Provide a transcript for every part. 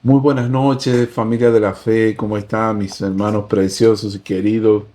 Muy buenas noches, familia de la fe, ¿cómo están mis hermanos preciosos y queridos?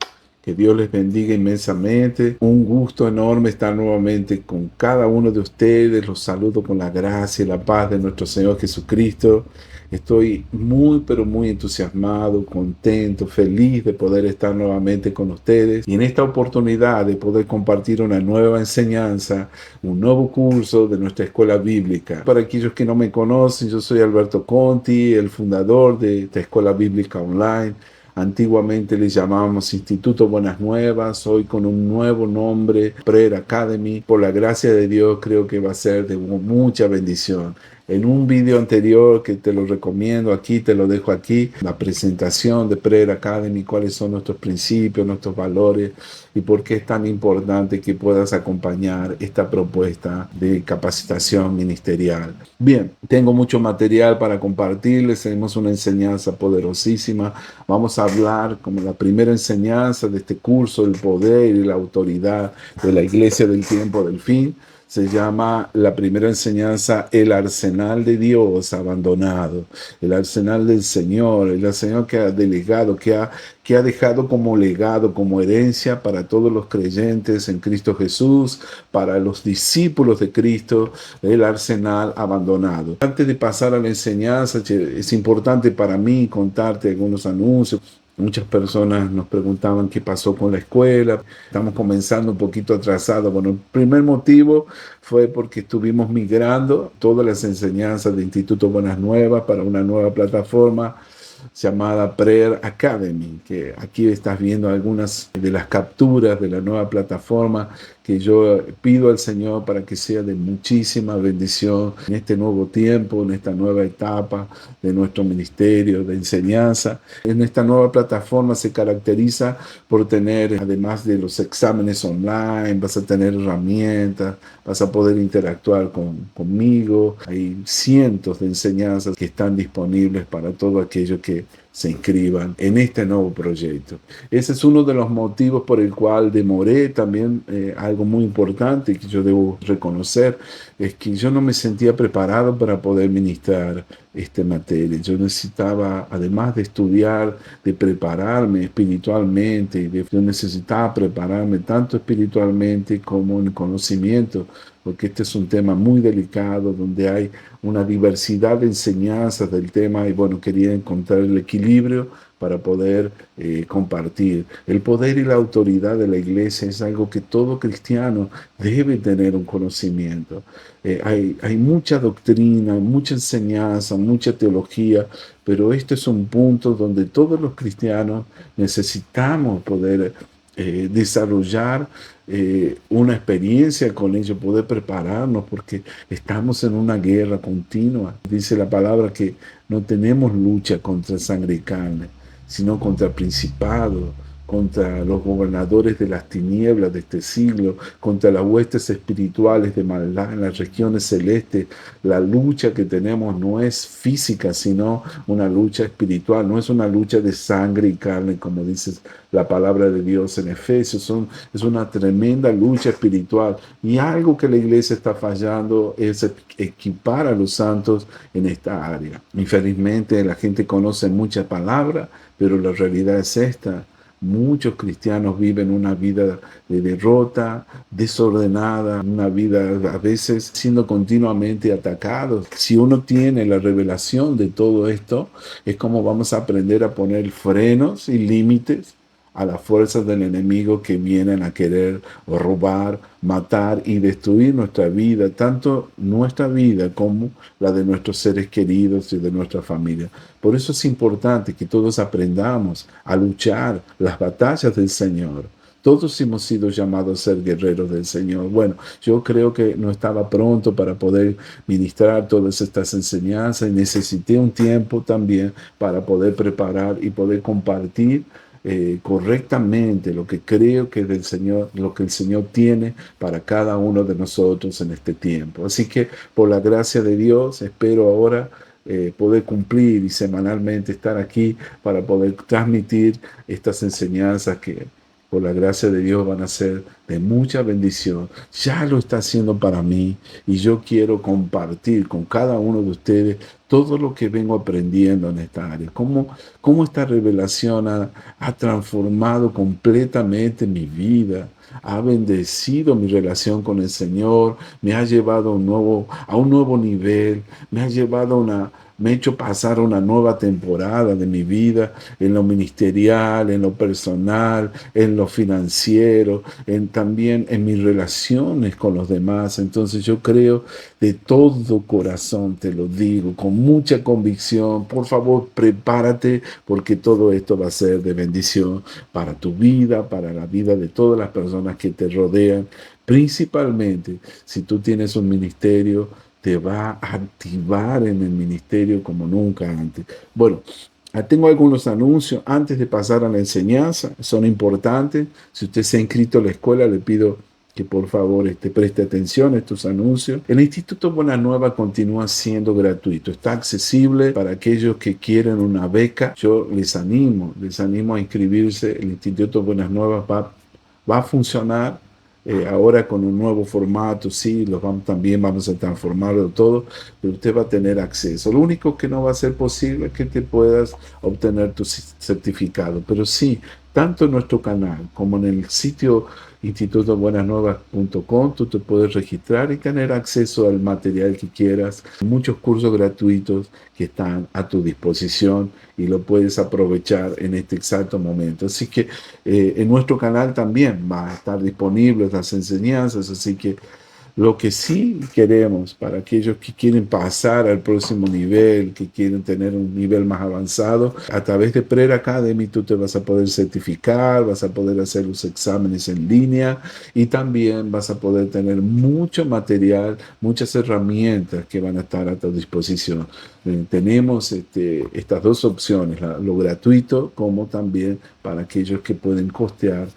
Que Dios les bendiga inmensamente. Un gusto enorme estar nuevamente con cada uno de ustedes. Los saludo con la gracia y la paz de nuestro Señor Jesucristo. Estoy muy, pero muy entusiasmado, contento, feliz de poder estar nuevamente con ustedes y en esta oportunidad de poder compartir una nueva enseñanza, un nuevo curso de nuestra escuela bíblica. Para aquellos que no me conocen, yo soy Alberto Conti, el fundador de esta escuela bíblica online. Antiguamente le llamábamos Instituto Buenas Nuevas, hoy con un nuevo nombre, Prayer Academy. Por la gracia de Dios creo que va a ser de mucha bendición. En un video anterior que te lo recomiendo aquí, te lo dejo aquí, la presentación de Prayer Academy, cuáles son nuestros principios, nuestros valores y por qué es tan importante que puedas acompañar esta propuesta de capacitación ministerial. Bien, tengo mucho material para compartirles, tenemos una enseñanza poderosísima. Vamos a hablar como la primera enseñanza de este curso, el poder y la autoridad de la iglesia del tiempo del fin. Se llama la primera enseñanza el arsenal de Dios abandonado, el arsenal del Señor, el Señor que ha delegado, que ha dejado como legado, como herencia para todos los creyentes en Cristo Jesús, para los discípulos de Cristo, el arsenal abandonado. Antes de pasar a la enseñanza, es importante para mí contarte algunos anuncios. Muchas personas nos preguntaban qué pasó con la escuela. Estamos comenzando un poquito atrasado. Bueno, el primer motivo fue porque estuvimos migrando todas las enseñanzas de Instituto Buenas Nuevas para una nueva plataforma llamada Prayer Academy, que aquí estás viendo algunas de las capturas de la nueva plataforma que yo pido al Señor para que sea de muchísima bendición en este nuevo tiempo, en esta nueva etapa de nuestro ministerio de enseñanza. En esta nueva plataforma se caracteriza por tener, además de los exámenes online, vas a tener herramientas, vas a poder interactuar conmigo. Hay cientos de enseñanzas que están disponibles para todo aquello que se inscriban en este nuevo proyecto. Ese es uno de los motivos por el cual demoré. También algo muy importante que yo debo reconocer es que yo no me sentía preparado para poder ministrar esta materia. Yo necesitaba, además de estudiar, de prepararme espiritualmente, yo necesitaba prepararme tanto espiritualmente como en conocimiento, porque este es un tema muy delicado, donde hay una diversidad de enseñanzas del tema y bueno, quería encontrar el equilibrio para poder compartir. El poder y la autoridad de la iglesia es algo que todo cristiano debe tener un conocimiento. Hay mucha doctrina, mucha enseñanza, mucha teología, pero este es un punto donde todos los cristianos necesitamos poder desarrollar una experiencia con ello, poder prepararnos, porque estamos en una guerra continua. Dice la palabra que no tenemos lucha contra sangre y carne, sino contra principados, contra los gobernadores de las tinieblas de este siglo, contra las huestes espirituales de maldad en las regiones celestes. La lucha que tenemos no es física, sino una lucha espiritual, no es una lucha de sangre y carne, como dice la palabra de Dios en Efesios. Es una tremenda lucha espiritual, y algo que la iglesia está fallando es equipar a los santos en esta área. Infelizmente la gente conoce muchas palabras, pero la realidad es esta: muchos cristianos viven una vida de derrota, desordenada, una vida a veces siendo continuamente atacados. Si uno tiene la revelación de todo esto, es como vamos a aprender a poner frenos y límites a las fuerzas del enemigo que vienen a querer robar, matar y destruir nuestra vida, tanto nuestra vida como la de nuestros seres queridos y de nuestra familia. Por eso es importante que todos aprendamos a luchar las batallas del Señor. Todos hemos sido llamados a ser guerreros del Señor. Bueno, yo creo que no estaba pronto para poder ministrar todas estas enseñanzas y necesité un tiempo también para poder preparar y poder compartir correctamente lo que creo que del Señor, lo que el Señor tiene para cada uno de nosotros en este tiempo. Así que por la gracia de Dios espero ahora poder cumplir y semanalmente estar aquí para poder transmitir estas enseñanzas por la gracia de Dios, van a ser de mucha bendición. Ya lo está haciendo para mí y yo quiero compartir con cada uno de ustedes todo lo que vengo aprendiendo en esta área. Cómo esta revelación ha transformado completamente mi vida, ha bendecido mi relación con el Señor, me ha llevado a un nuevo nivel, me ha llevado me ha hecho pasar una nueva temporada de mi vida en lo ministerial, en lo personal, en lo financiero, también en mis relaciones con los demás. Entonces yo creo de todo corazón, te lo digo, con mucha convicción, por favor, prepárate porque todo esto va a ser de bendición para tu vida, para la vida de todas las personas que te rodean, principalmente si tú tienes un ministerio, te va a activar en el ministerio como nunca antes. Bueno, tengo algunos anuncios antes de pasar a la enseñanza, son importantes. Si usted se ha inscrito a la escuela, le pido que por favor preste atención a estos anuncios. El Instituto Buenas Nuevas continúa siendo gratuito, está accesible para aquellos que quieren una beca. Yo les animo a inscribirse. El Instituto Buenas Nuevas va a funcionar ahora con un nuevo formato. Sí, también vamos a transformarlo todo, pero usted va a tener acceso. Lo único que no va a ser posible es que te puedas obtener tu certificado, pero sí, tanto en nuestro canal como en el sitio institutobuenasnuevas.com, tú te puedes registrar y tener acceso al material que quieras, muchos cursos gratuitos que están a tu disposición y lo puedes aprovechar en este exacto momento. Así que en nuestro canal también va a estar disponibles las enseñanzas, así que lo que sí queremos para aquellos que quieren pasar al próximo nivel, que quieren tener un nivel más avanzado, a través de Prayer Academy tú te vas a poder certificar, vas a poder hacer los exámenes en línea y también vas a poder tener mucho material, muchas herramientas que van a estar a tu disposición. Tenemos estas dos opciones, lo gratuito como también para aquellos que pueden costear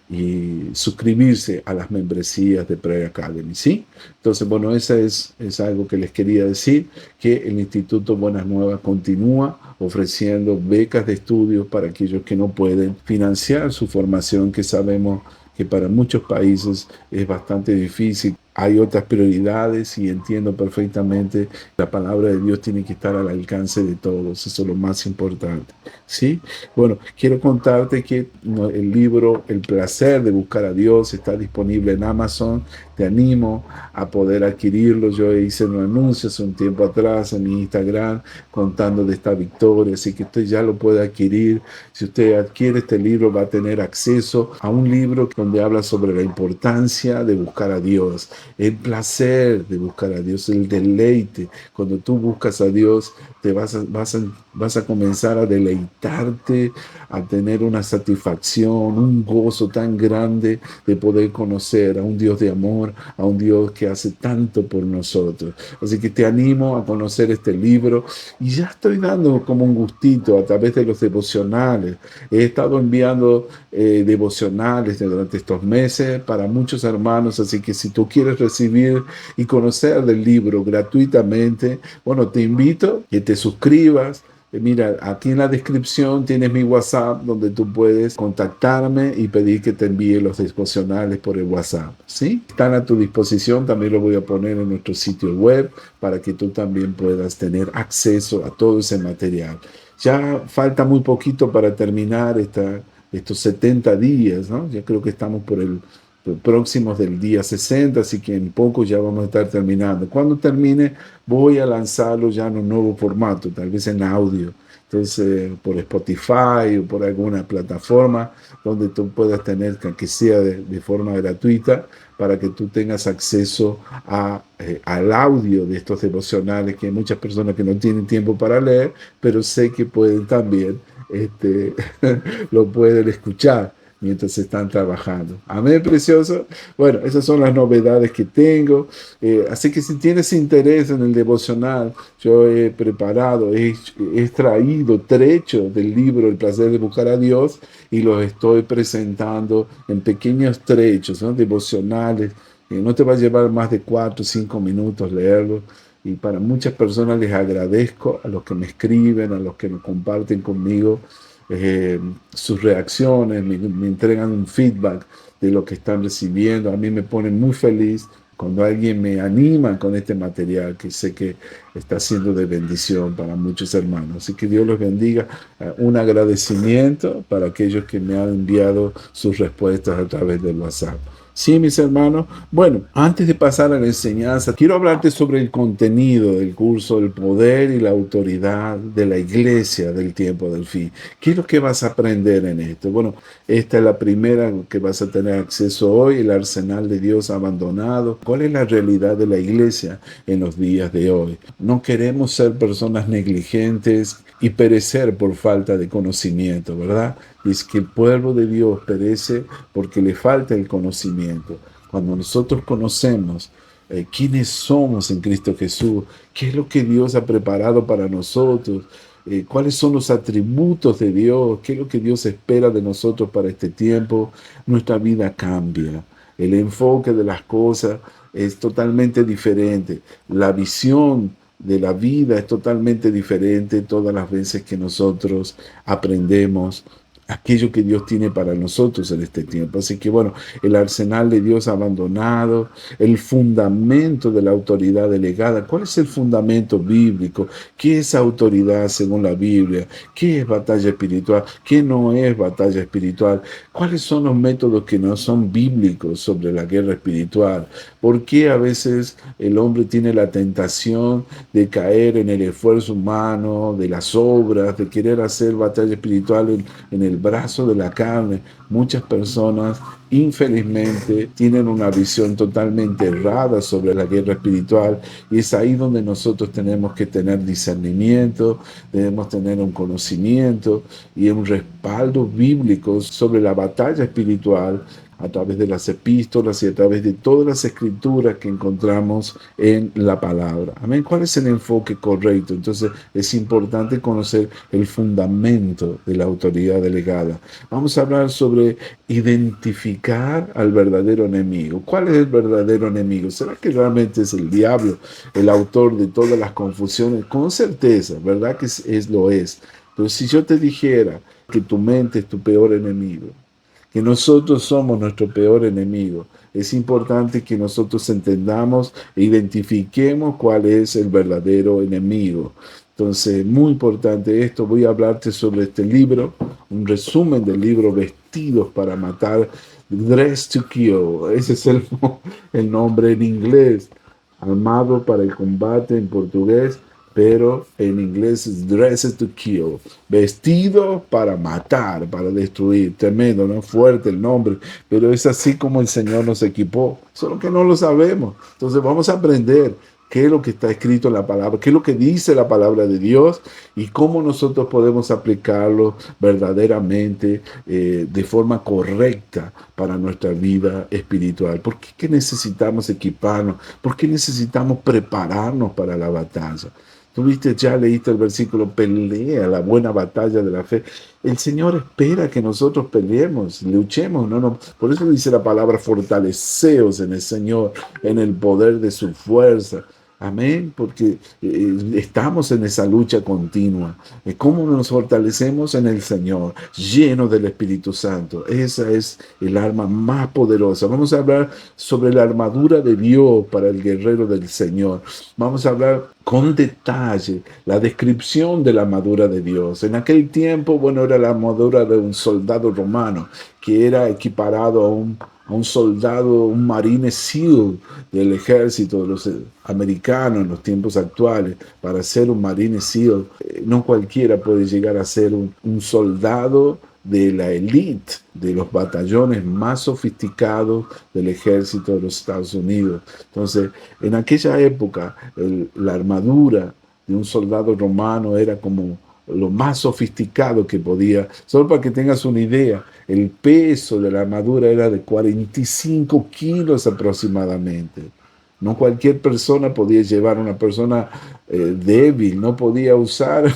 y suscribirse a las membresías de Prayer Academy, ¿sí? Entonces, bueno, es algo que les quería decir, que el Instituto Buenas Nuevas continúa ofreciendo becas de estudios para aquellos que no pueden financiar su formación, que sabemos que para muchos países es bastante difícil. Hay otras prioridades y entiendo perfectamente, la palabra de Dios tiene que estar al alcance de todos, eso es lo más importante, ¿sí? Bueno, quiero contarte que el libro El placer de buscar a Dios está disponible en Amazon. Te animo a poder adquirirlo. Yo hice un anuncio hace un tiempo atrás en mi Instagram contando de esta victoria, así que usted ya lo puede adquirir. Si usted adquiere este libro, va a tener acceso a un libro donde habla sobre la importancia de buscar a Dios, el placer de buscar a Dios, el deleite. Cuando tú buscas a Dios, te vas a comenzar a deleitarte, a tener una satisfacción, un gozo tan grande de poder conocer a un Dios de amor, a un Dios que hace tanto por nosotros. Así que te animo a conocer este libro y ya estoy dando como un gustito a través de los devocionales. He estado enviando devocionales durante estos meses para muchos hermanos, así que si tú quieres recibir y conocer del libro gratuitamente, bueno, te invito a que te suscribas. Mira, aquí en la descripción tienes mi WhatsApp donde tú puedes contactarme y pedir que te envíe los devocionales por el WhatsApp, ¿sí? Están a tu disposición, también lo voy a poner en nuestro sitio web para que tú también puedas tener acceso a todo ese material. Ya falta muy poquito para terminar estos 70 días, ¿no? Ya creo que estamos próximos del día 60, así que en poco ya vamos a estar terminando. Cuando termine, voy a lanzarlo ya en un nuevo formato, tal vez en audio. Entonces, por Spotify o por alguna plataforma donde tú puedas tener, que sea de forma gratuita, para que tú tengas acceso al audio de estos devocionales, que hay muchas personas que no tienen tiempo para leer, pero sé que pueden también, lo pueden escuchar mientras están trabajando. Amén, precioso. Bueno, esas son las novedades que tengo. Así que si tienes interés en el devocional, yo he preparado, he extraído trechos del libro El placer de buscar a Dios y los estoy presentando en pequeños trechos, ¿no? Devocionales. No te va a llevar más de 4 o 5 minutos leerlo. Y para muchas personas les agradezco, a los que me escriben, a los que me comparten conmigo, eh, sus reacciones, me entregan un feedback de lo que están recibiendo. A mí me pone muy feliz cuando alguien me anima con este material que sé que está siendo de bendición para muchos hermanos. Así que Dios los bendiga. Un agradecimiento para aquellos que me han enviado sus respuestas a través del WhatsApp. Sí, mis hermanos. Bueno, antes de pasar a la enseñanza, quiero hablarte sobre el contenido del curso, el poder y la autoridad de la iglesia del tiempo del fin. ¿Qué es lo que vas a aprender en esto? Bueno, esta es la primera que vas a tener acceso hoy, el arsenal de Dios abandonado. ¿Cuál es la realidad de la iglesia en los días de hoy? No queremos ser personas negligentes y perecer por falta de conocimiento, ¿verdad? Es que el pueblo de Dios perece porque le falta el conocimiento. Cuando nosotros conocemos quiénes somos en Cristo Jesús, qué es lo que Dios ha preparado para nosotros, cuáles son los atributos de Dios, qué es lo que Dios espera de nosotros para este tiempo, nuestra vida cambia. El enfoque de las cosas es totalmente diferente. La visión de la vida es totalmente diferente todas las veces que nosotros aprendemos aquello que Dios tiene para nosotros en este tiempo. Así que bueno, el arsenal de Dios abandonado, el fundamento de la autoridad delegada. ¿Cuál es el fundamento bíblico? ¿Qué es autoridad según la Biblia? ¿Qué es batalla espiritual? ¿Qué no es batalla espiritual? ¿Cuáles son los métodos que no son bíblicos sobre la guerra espiritual? ¿Por qué a veces el hombre tiene la tentación de caer en el esfuerzo humano, de las obras, de querer hacer batalla espiritual en el brazo de la carne? Muchas personas infelizmente tienen una visión totalmente errada sobre la guerra espiritual, y es ahí donde nosotros tenemos que tener discernimiento, debemos tener un conocimiento y un respaldo bíblico sobre la batalla espiritual a través de las epístolas y a través de todas las escrituras que encontramos en la palabra. Amén. ¿Cuál es el enfoque correcto? Entonces es importante conocer el fundamento de la autoridad delegada. Vamos a hablar sobre identificar al verdadero enemigo. ¿Cuál es el verdadero enemigo? ¿Será que realmente es el diablo, el autor de todas las confusiones? Con certeza, ¿verdad que lo es? Pero si yo te dijera que tu mente es tu peor enemigo, que nosotros somos nuestro peor enemigo, es importante que nosotros entendamos e identifiquemos cuál es el verdadero enemigo. Entonces, muy importante esto. Voy a hablarte sobre este libro, un resumen del libro Vestidos para Matar, Dress to Kill. Ese es el nombre en inglés. Armado para el combate en portugués, pero en inglés es Dressed to Kill, vestido para matar, para destruir. Tremendo, ¿no? Fuerte el nombre, pero es así como el Señor nos equipó, solo que no lo sabemos. Entonces vamos a aprender qué es lo que está escrito en la palabra, qué es lo que dice la palabra de Dios y cómo nosotros podemos aplicarlo verdaderamente de forma correcta para nuestra vida espiritual. ¿Por qué que necesitamos equiparnos? ¿Por qué necesitamos prepararnos para la batalla? Tú viste, ya leíste el versículo, pelea la buena batalla de la fe. El Señor espera que nosotros peleemos, luchemos, no. Por eso dice la palabra, fortaleceos en el Señor, en el poder de su fuerza. Amén, porque estamos en esa lucha continua. ¿Cómo nos fortalecemos? En el Señor, llenos del Espíritu Santo. Esa es el arma más poderosa. Vamos a hablar sobre la armadura de Dios para el guerrero del Señor. Vamos a hablar con detalle la descripción de la armadura de Dios. En aquel tiempo, bueno, era la armadura de un soldado romano, que era equiparado a un soldado, un marine SEAL del ejército de los americanos en los tiempos actuales. Para ser un marine SEAL, no cualquiera puede llegar a ser un soldado de la élite, de los batallones más sofisticados del ejército de los Estados Unidos. Entonces, en aquella época, la armadura de un soldado romano era como lo más sofisticado que podía. Solo para que tengas una idea, el peso de la armadura era de 45 kilos aproximadamente. No cualquier persona podía llevar, una persona débil, no podía usar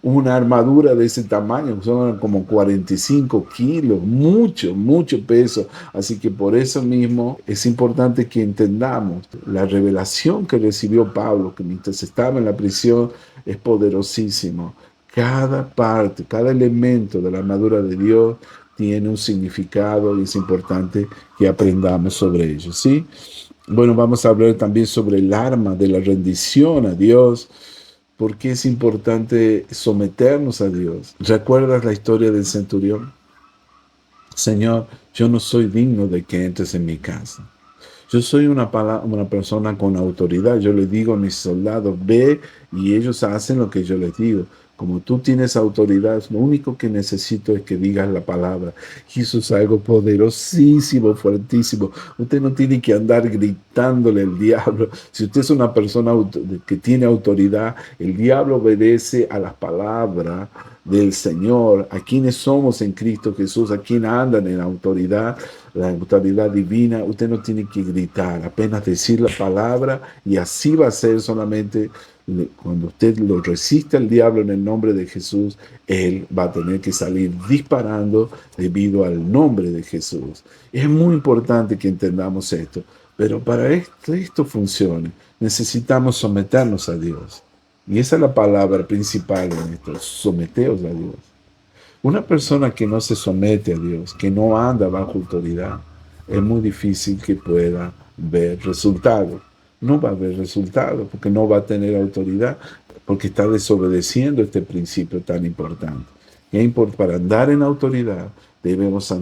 una armadura de ese tamaño, son como 45 kilos, mucho peso. Así que por eso mismo es importante que entendamos la revelación que recibió Pablo, que mientras estaba en la prisión, es poderosísimo. Cada parte, cada elemento de la armadura de Dios tiene un significado y es importante que aprendamos sobre ello, ¿sí? Bueno, vamos a hablar también sobre el arma de la rendición a Dios, porque es importante someternos a Dios. ¿Recuerdas la historia del centurión? Señor, yo no soy digno de que entres en mi casa. Yo soy una persona con autoridad. Yo le digo a mis soldados, ve, y ellos hacen lo que yo les digo. Como tú tienes autoridad, lo único que necesito es que digas la palabra. Y eso es algo poderosísimo, fuertísimo. Usted no tiene que andar gritándole al diablo. Si usted es una persona que tiene autoridad, el diablo obedece a las palabras del Señor, a quienes somos en Cristo Jesús, a quienes andan en autoridad, la autoridad divina. Usted no tiene que gritar, apenas decir la palabra, y así va a ser solamente. Cuando usted lo resiste al diablo en el nombre de Jesús, él va a tener que salir disparando debido al nombre de Jesús. Es muy importante que entendamos esto, pero para que esto funcione, necesitamos someternos a Dios. Y esa es la palabra principal en esto: someteos a Dios. Una persona que no se somete a Dios, que no anda bajo autoridad, es muy difícil que pueda ver resultados. No va a haber resultados porque no va a tener autoridad, porque está desobedeciendo este principio tan importante. Para andar en autoridad debemos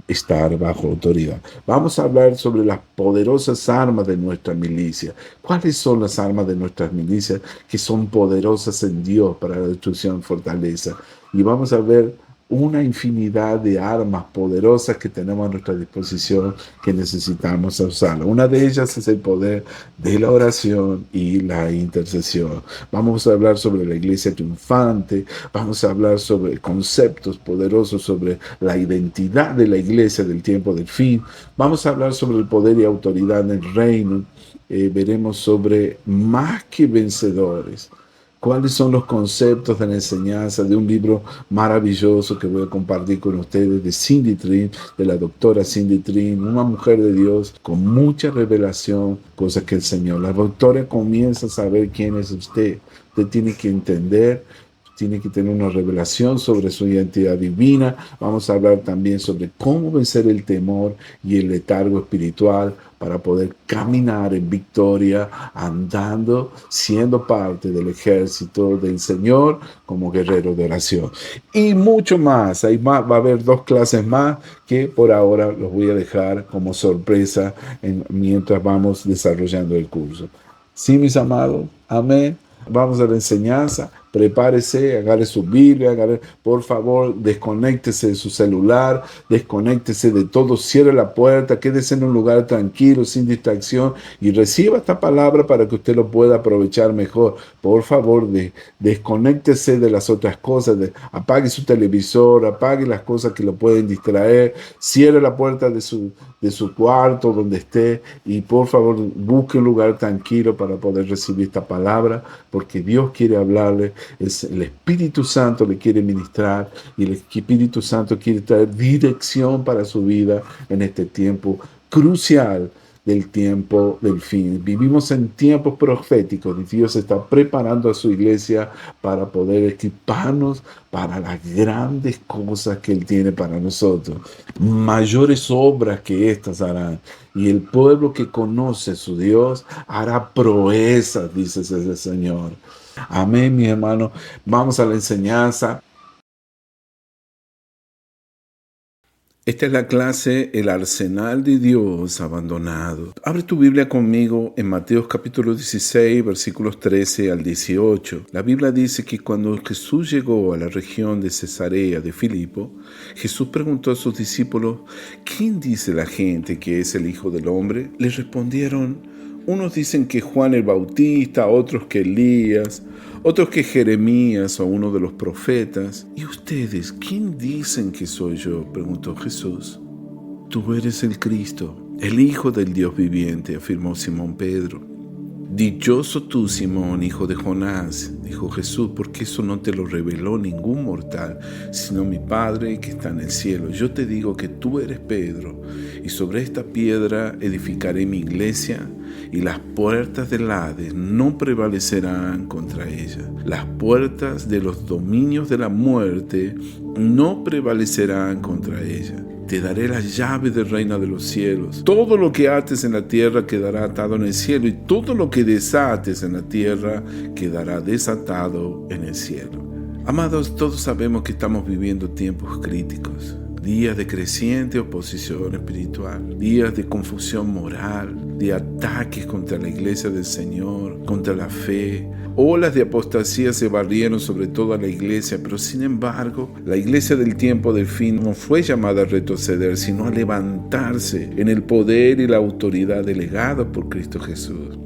estar bajo autoridad. Vamos a hablar sobre las poderosas armas de nuestra milicia. ¿Cuáles son las armas de nuestras milicias que son poderosas en Dios para la destrucción y fortaleza? Y vamos a ver una infinidad de armas poderosas que tenemos a nuestra disposición, que necesitamos usar. Una de ellas es el poder de la oración y la intercesión. Vamos a hablar sobre la iglesia triunfante, vamos a hablar sobre conceptos poderosos sobre la identidad de la iglesia del tiempo del fin, vamos a hablar sobre el poder y autoridad en el reino, veremos sobre más que vencedores. ¿Cuáles son los conceptos de la enseñanza de un libro maravilloso que voy a compartir con ustedes, de Cindy Trimm, de la doctora Cindy Trimm, una mujer de Dios con mucha revelación, cosas que el Señor. La doctora comienza a saber quién es usted. Usted tiene que entender, tiene que tener una revelación sobre su identidad divina. Vamos a hablar también sobre cómo vencer el temor y el letargo espiritual para poder caminar en victoria, andando, siendo parte del ejército del Señor como guerrero de oración. Y mucho más. Va a haber 2 clases más que por ahora los voy a dejar como sorpresa mientras vamos desarrollando el curso. Sí, mis amados. Amén. Vamos a la enseñanza. Prepárese, agarre su Biblia, por favor, desconéctese de su celular, desconéctese de todo, cierre la puerta, quédese en un lugar tranquilo, sin distracción, y reciba esta palabra para que usted lo pueda aprovechar mejor. Por favor, desconéctese de las otras cosas, apague su televisor, apague las cosas que lo pueden distraer, cierre la puerta de su cuarto donde esté, y por favor busque un lugar tranquilo para poder recibir esta palabra, porque Dios quiere hablarle. El Espíritu Santo le quiere ministrar, y el Espíritu Santo quiere traer dirección para su vida en este tiempo crucial del tiempo del fin. Vivimos en tiempos proféticos y Dios está preparando a su iglesia para poder equiparnos para las grandes cosas que Él tiene para nosotros. Mayores obras que estas harán, y el pueblo que conoce a su Dios hará proezas, dice ese Señor. Amén, mi hermano. Vamos a la enseñanza. Esta es la clase El arsenal de Dios abandonado. Abre tu Biblia conmigo en Mateo capítulo 16, versículos 13 al 18. La Biblia dice que cuando Jesús llegó a la región de Cesarea de Filipo, Jesús preguntó a sus discípulos: ¿quién dice la gente que es el Hijo del Hombre? Le respondieron: unos dicen que Juan el Bautista, otros que Elías, otros que Jeremías o uno de los profetas. ¿Y ustedes quién dicen que soy yo?, preguntó Jesús. Tú eres el Cristo, el Hijo del Dios viviente, afirmó Simón Pedro. Dichoso tú, Simón, hijo de Jonás, dijo Jesús, porque eso no te lo reveló ningún mortal, sino mi Padre que está en el cielo. Yo te digo que tú eres Pedro, y sobre esta piedra edificaré mi iglesia, y las puertas del Hades no prevalecerán contra ella. Las puertas de los dominios de la muerte no prevalecerán contra ella. Te daré las llaves del reino de los cielos. Todo lo que ates en la tierra quedará atado en el cielo, y todo lo que desates en la tierra quedará desatado en el cielo. Amados, todos sabemos que estamos viviendo tiempos críticos. Días de creciente oposición espiritual, días de confusión moral, de ataques contra la iglesia del Señor, contra la fe. Olas de apostasía se barrieron sobre toda la iglesia, pero sin embargo, la iglesia del tiempo del fin no fue llamada a retroceder, sino a levantarse en el poder y la autoridad delegada por Cristo Jesús.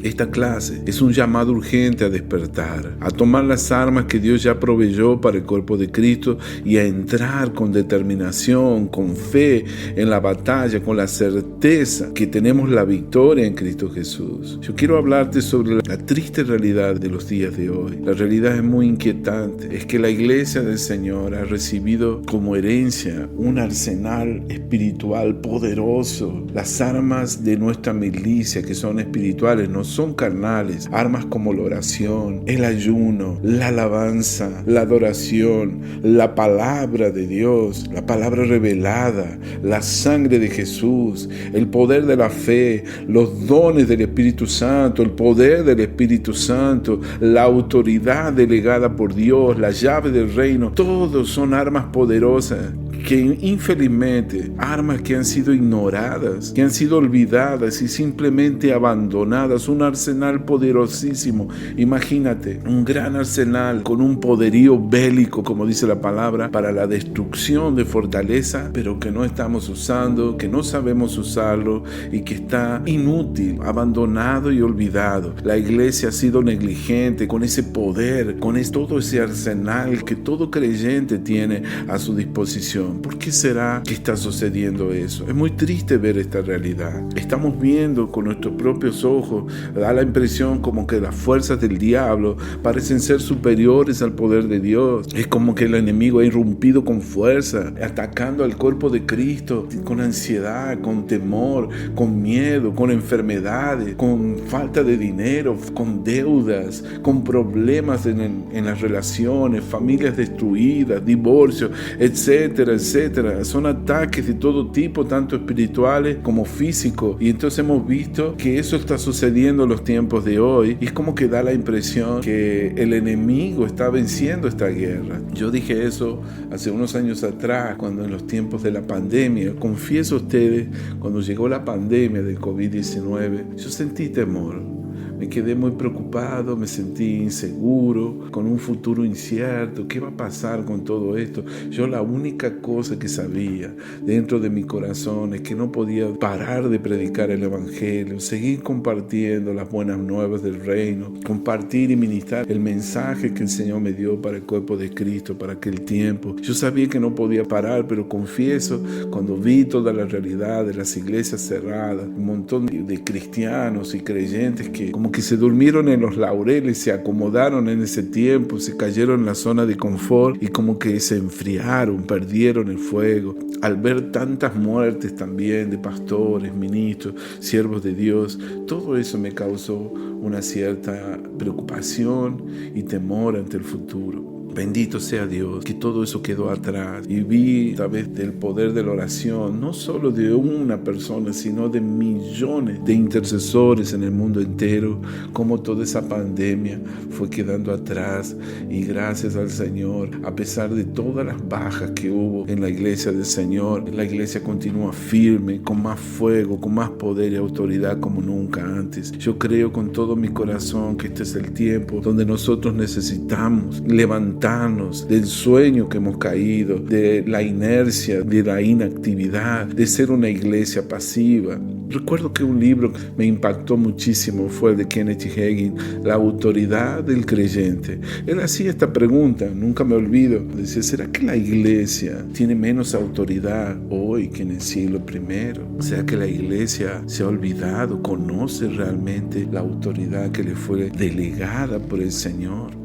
Esta clase es un llamado urgente a despertar, a tomar las armas que Dios ya proveyó para el cuerpo de Cristo y a entrar con determinación, con fe en la batalla, con la certeza que tenemos la victoria en Cristo Jesús. Yo quiero hablarte sobre la triste realidad de los días de hoy. La realidad es muy inquietante. Es que la iglesia del Señor ha recibido como herencia un arsenal espiritual poderoso. Las armas de nuestra milicia, que son espirituales, no son carnales. Armas como la oración, el ayuno, la alabanza, la adoración, la palabra de Dios, la palabra revelada, la sangre de Jesús, el poder de la fe, los dones del Espíritu Santo, el poder del Espíritu Santo, la autoridad delegada por Dios, la llave del reino. Todos son armas poderosas que infelizmente, armas que han sido ignoradas, que han sido olvidadas y simplemente abandonadas. Un arsenal poderosísimo. Imagínate, un gran arsenal con un poderío bélico, como dice la palabra, para la destrucción de fortaleza, pero que no estamos usando, que no sabemos usarlo y que está inútil, abandonado y olvidado. La iglesia ha sido negligente con ese poder, con todo ese arsenal que todo creyente tiene a su disposición. ¿Por qué será que está sucediendo eso? Es muy triste ver esta realidad. Estamos viendo con nuestros propios ojos, da la impresión como que las fuerzas del diablo parecen ser superiores al poder de Dios. Es como que el enemigo ha irrumpido con fuerza, atacando al cuerpo de Cristo con ansiedad, con temor, con miedo, con enfermedades, con falta de dinero, con deudas, con problemas en las relaciones, familias destruidas, divorcios, etcétera, etcétera. Son ataques de todo tipo, tanto espirituales como físicos. Y entonces hemos visto que eso está sucediendo en los tiempos de hoy. Y es como que da la impresión que el enemigo está venciendo esta guerra. Yo dije eso hace unos años atrás, cuando en los tiempos de la pandemia. Confieso a ustedes, cuando llegó la pandemia del COVID-19, yo sentí temor. Me quedé muy preocupado, me sentí inseguro, con un futuro incierto. ¿Qué va a pasar con todo esto? Yo la única cosa que sabía dentro de mi corazón es que no podía parar de predicar el Evangelio, seguir compartiendo las buenas nuevas del reino, compartir y ministrar el mensaje que el Señor me dio para el cuerpo de Cristo, para aquel tiempo. Yo sabía que no podía parar, pero confieso, cuando vi toda la realidad de las iglesias cerradas, un montón de cristianos y creyentes que como que se durmieron en los laureles, se acomodaron en ese tiempo, se cayeron en la zona de confort y como que se enfriaron, perdieron el fuego. Al ver tantas muertes también de pastores, ministros, siervos de Dios, todo eso me causó una cierta preocupación y temor ante el futuro. Bendito sea Dios, que todo eso quedó atrás y vi a través del poder de la oración, no solo de una persona, sino de millones de intercesores en el mundo entero, cómo toda esa pandemia fue quedando atrás. Y gracias al Señor, a pesar de todas las bajas que hubo en la iglesia del Señor, la iglesia continúa firme, con más fuego, con más poder y autoridad como nunca antes. Yo creo con todo mi corazón que este es el tiempo donde nosotros necesitamos levantar levantarnos del sueño que hemos caído, de la inercia, de la inactividad, de ser una iglesia pasiva. Recuerdo que un libro que me impactó muchísimo fue el de Kenneth Hagin, La autoridad del creyente. Él hacía esta pregunta, nunca me olvido. Decía, ¿será que la iglesia tiene menos autoridad hoy que en el siglo I? ¿Será que la iglesia se ha olvidado, conoce realmente la autoridad que le fue delegada por el Señor?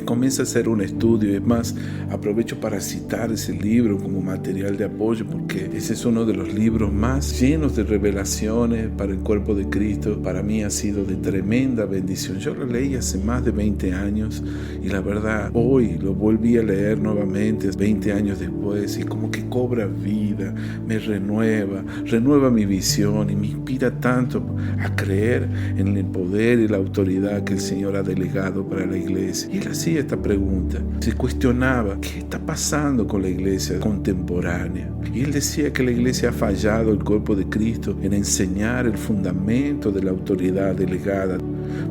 Comienza a hacer un estudio. Es más, aprovecho para citar ese libro como material de apoyo, porque ese es uno de los libros más llenos de revelaciones para el cuerpo de Cristo. Para mí ha sido de tremenda bendición. Yo lo leí hace más de 20 años y la verdad hoy lo volví a leer nuevamente 20 años después y como que cobra vida, me renueva mi visión y me inspira tanto a creer en el poder y la autoridad que el Señor ha delegado para la iglesia. Y él hacía esta pregunta, se cuestionaba, ¿qué está pasando con la iglesia contemporánea? Y él decía que la iglesia ha fallado el cuerpo de Cristo en enseñar el fundamento de la autoridad delegada.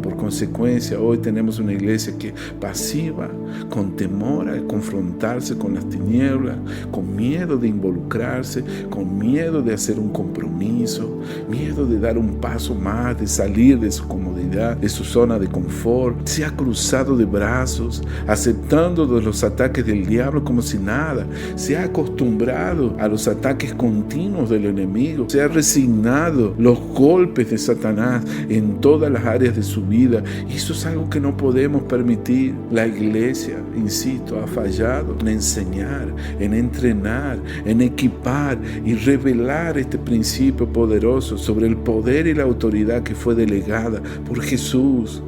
Por consecuencia, hoy tenemos una iglesia que pasiva, con temor a confrontarse con las tinieblas, con miedo de involucrarse, con miedo de hacer un compromiso, miedo de dar un paso más, de salir de su comodidad, de su zona de confort. Se ha cruzado de brazos, aceptando los ataques del diablo como si nada. Se ha acostumbrado a los ataques continuos del enemigo. Se ha resignado los golpes de Satanás en todas las áreas de su vida. Y eso es algo que no podemos permitir. La iglesia, insisto, ha fallado en enseñar, en entrenar, en equipar y revelar este principio poderoso sobre el poder y la autoridad que fue delegada por Jesús.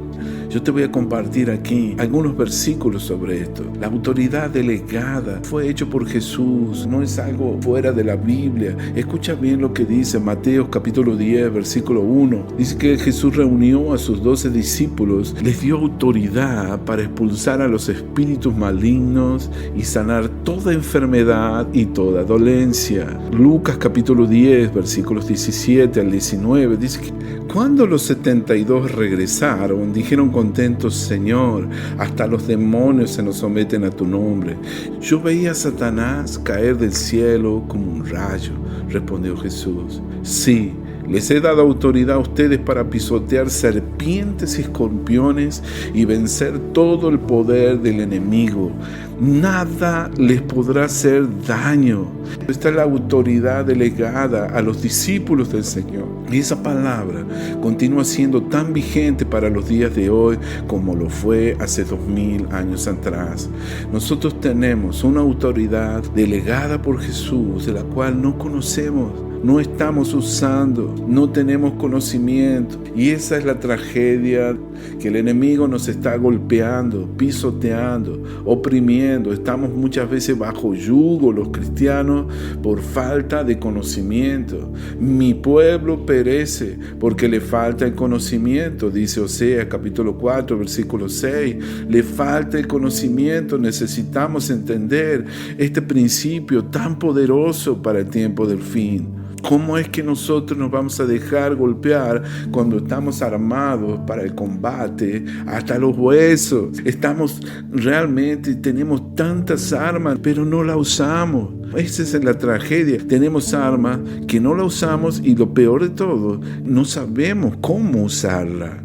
Yo te voy a compartir aquí algunos versículos sobre esto. La autoridad delegada fue hecho por Jesús, no es algo fuera de la Biblia. Escucha bien lo que dice Mateo capítulo 10, versículo 1. Dice que Jesús reunió a sus 12 discípulos, les dio autoridad para expulsar a los espíritus malignos y sanar toda enfermedad y toda dolencia. Lucas capítulo 10, versículos 17 al 19, dice que cuando los 72 regresaron, dijeron contentos, Señor, hasta los demonios se nos someten a tu nombre. Yo veía a Satanás caer del cielo como un rayo, respondió Jesús. Sí, les he dado autoridad a ustedes para pisotear serpientes y escorpiones y vencer todo el poder del enemigo. Nada les podrá hacer daño. Esta es la autoridad delegada a los discípulos del Señor. Y esa palabra continúa siendo tan vigente para los días de hoy como lo fue hace 2000 años atrás. Nosotros tenemos una autoridad delegada por Jesús de la cual no conocemos, no estamos usando, no tenemos conocimiento. Y esa es la tragedia, que el enemigo nos está golpeando, pisoteando, oprimiendo. Estamos muchas veces bajo yugo los cristianos por falta de conocimiento. Mi pueblo perece porque le falta el conocimiento, dice Oseas capítulo 4, versículo 6. Le falta el conocimiento. Necesitamos entender este principio tan poderoso para el tiempo del fin. ¿Cómo es que nosotros nos vamos a dejar golpear cuando estamos armados para el combate hasta los huesos? Tenemos tantas armas, pero no las usamos. Esa es la tragedia. Tenemos armas que no las usamos y lo peor de todo, no sabemos cómo usarla.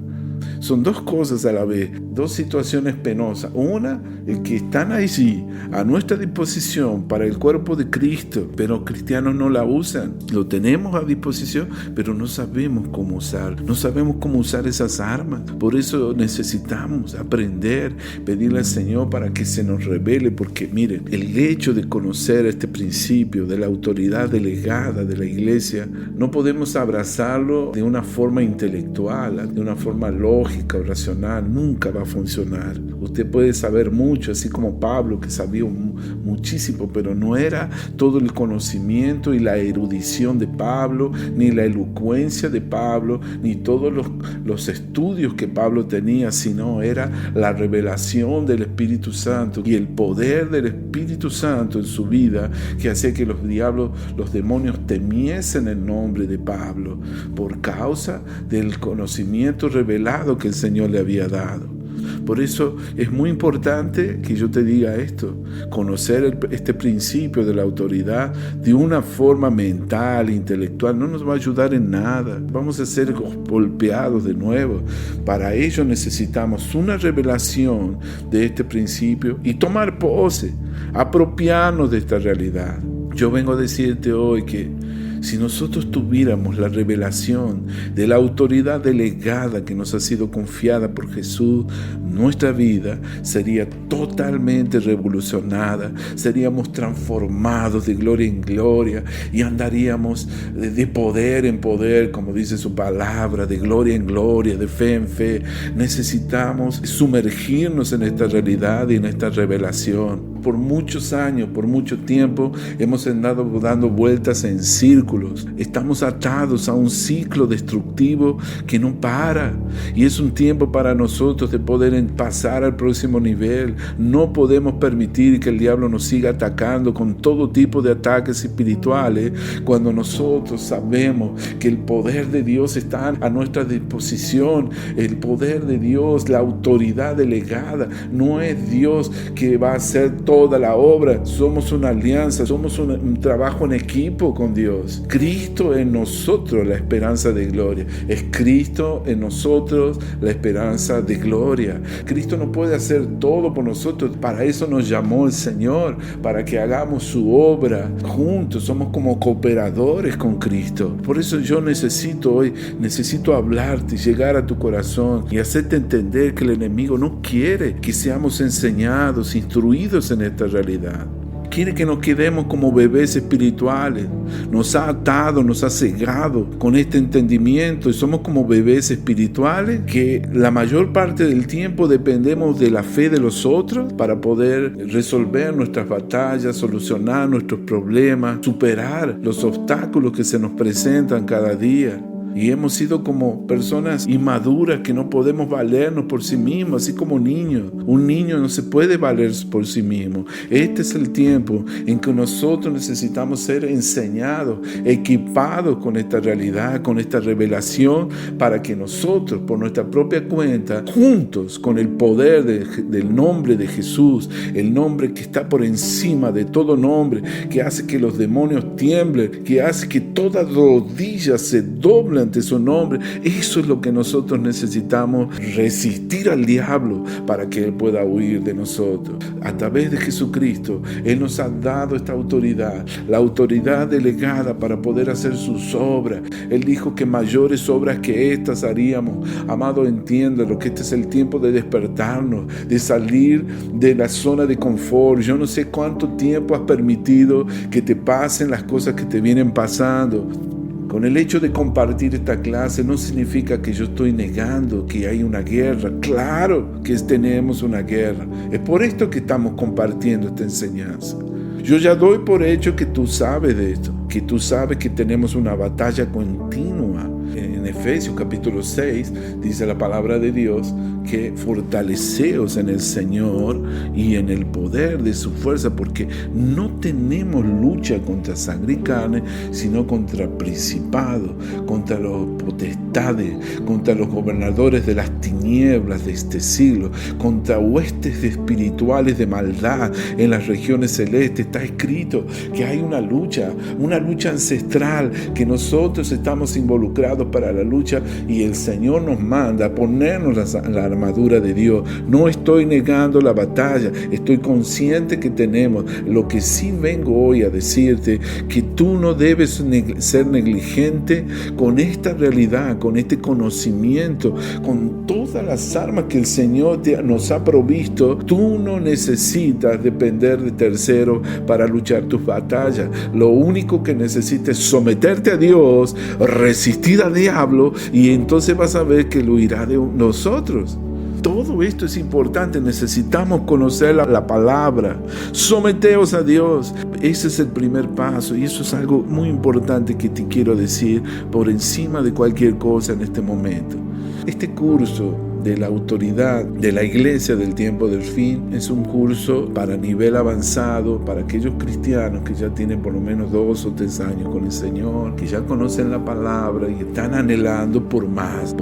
Son dos cosas a la vez, dos situaciones penosas. Una, el que están allí a nuestra disposición para el cuerpo de Cristo, pero cristianos no la usan. Lo tenemos a disposición, pero no sabemos cómo usar. No sabemos cómo usar esas armas. Por eso necesitamos aprender, pedirle al Señor para que se nos revele, porque miren, el hecho de conocer este principio de la autoridad delegada de la iglesia, no podemos abrazarlo de una forma intelectual, de una forma lógica o racional. Nunca va a funcionar. Usted puede saber mucho, así como Pablo, que sabía muchísimo, pero no era todo el conocimiento y la erudición de Pablo, ni la elocuencia de Pablo, ni todos los estudios que Pablo tenía, sino era la revelación del Espíritu Santo y el poder del Espíritu Santo en su vida, que hacía que los demonios temiesen el nombre de Pablo por causa del conocimiento revelado que el Señor le había dado. Por eso es muy importante que yo te diga esto, conocer este principio de la autoridad de una forma mental, intelectual, no nos va a ayudar en nada. Vamos a ser golpeados de nuevo. Para ello necesitamos una revelación de este principio y tomar pose, apropiarnos de esta realidad. Yo vengo a decirte hoy que si nosotros tuviéramos la revelación de la autoridad delegada que nos ha sido confiada por Jesús, nuestra vida sería totalmente revolucionada, seríamos transformados de gloria en gloria y andaríamos de poder en poder, como dice su palabra, de gloria en gloria, de fe en fe. Necesitamos sumergirnos en esta realidad y en esta revelación. Por muchos años, por mucho tiempo, hemos andado dando vueltas en círculos. Estamos atados a un ciclo destructivo que no para. Y es un tiempo para nosotros de poder pasar al próximo nivel. No podemos permitir que el diablo nos siga atacando con todo tipo de ataques espirituales cuando nosotros sabemos que el poder de Dios está a nuestra disposición. El poder de Dios, la autoridad delegada. No es Dios que va a hacer toda la obra. Somos una alianza, somos un trabajo en equipo con Dios. Cristo en nosotros la esperanza de gloria. Es Cristo en nosotros la esperanza de gloria. Cristo no puede hacer todo por nosotros. Para eso nos llamó el Señor, para que hagamos su obra juntos. Somos como cooperadores con Cristo. Por eso yo necesito hablarte, llegar a tu corazón y hacerte entender que el enemigo no quiere que seamos enseñados, instruidos en esta realidad. Quiere que nos quedemos como bebés espirituales. Nos ha atado, nos ha cegado con este entendimiento y somos como bebés espirituales que la mayor parte del tiempo dependemos de la fe de los otros para poder resolver nuestras batallas, solucionar nuestros problemas, superar los obstáculos que se nos presentan cada día. Y hemos sido como personas inmaduras que no podemos valernos por sí mismos, así como niños. Un niño no se puede valer por sí mismo. Este es el tiempo en que nosotros necesitamos ser enseñados, equipados con esta realidad, con esta revelación, para que nosotros, por nuestra propia cuenta, juntos con el poder del nombre de Jesús, el nombre que está por encima de todo nombre, que hace que los demonios tiemblen, que hace que todas rodillas se doblen ante su nombre. Eso es lo que nosotros necesitamos, resistir al diablo para que Él pueda huir de nosotros. A través de Jesucristo, Él nos ha dado esta autoridad, la autoridad delegada para poder hacer sus obras. Él dijo que mayores obras que estas haríamos. Amado, entiéndalo, que este es el tiempo de despertarnos, de salir de la zona de confort. Yo no sé cuánto tiempo has permitido que te pasen las cosas que te vienen pasando. Con el hecho de compartir esta clase no significa que yo estoy negando que hay una guerra. Claro que tenemos una guerra. Es por esto que estamos compartiendo esta enseñanza. Yo ya doy por hecho que tú sabes de esto, que tú sabes que tenemos una batalla continua. En Efesios capítulo 6 dice la palabra de Dios que fortaleceos en el Señor y en el poder de su fuerza, porque no tenemos lucha contra sangre y carne, sino contra principados, contra los potestades, contra los gobernadores de las tinieblas de este siglo, contra huestes espirituales de maldad en las regiones celestes. Está escrito que hay una lucha ancestral, que nosotros estamos involucrados para la lucha y el Señor nos manda a ponernos la armadura de Dios. No estoy negando la batalla, estoy consciente que tenemos. Lo que sí vengo hoy a decirte, que tú no debes ser negligente con esta realidad, con este conocimiento, con todas las armas que el Señor nos ha provisto. Tú no necesitas depender de terceros para luchar tus batallas. Lo único que necesitas es someterte a Dios, resistir al diablo, y entonces vas a ver que lo huirá de nosotros. Todo esto es importante. Necesitamos conocer la palabra. Someteos a Dios. Ese es el primer paso, y eso es algo muy importante que te quiero decir por encima de cualquier cosa en este momento. Este curso de la autoridad de la iglesia del tiempo del fin. Es un curso para nivel avanzado, para aquellos cristianos que ya tienen por lo menos 2 o 3 años con el Señor, que ya conocen la palabra y están anhelando por más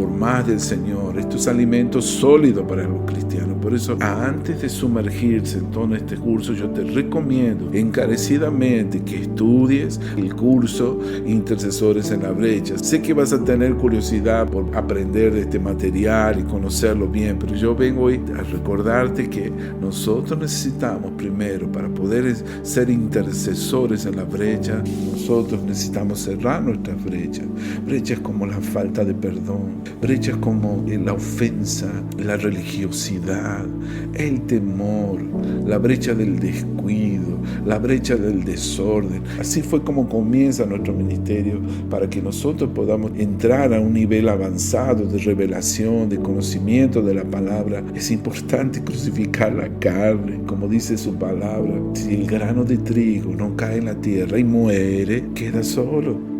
del Señor. Esto es alimento sólido para los cristianos. Por eso, antes de sumergirse en todo este curso, yo te recomiendo encarecidamente que estudies el curso Intercesores en la Brecha. Sé que vas a tener curiosidad por aprender de este material y conocerlo bien, pero yo vengo hoy a recordarte que nosotros necesitamos primero, para poder ser intercesores en la brecha, nosotros necesitamos cerrar nuestras brechas. Brechas como la falta de perdón, brechas como la ofensa, la religiosidad, el temor, la brecha del descuido, la brecha del desorden. Así fue como comienza nuestro ministerio, para que nosotros podamos entrar a un nivel avanzado de revelación, de conocimiento de la palabra. Es importante crucificar la carne, como dice su palabra. Si el grano de trigo no cae en la tierra y muere, queda solo.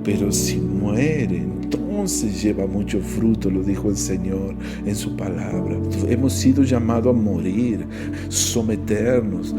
Pero si muere, entonces lleva mucho fruto, lo dijo el Señor en su palabra. Hemos sido llamados a morir, someternos,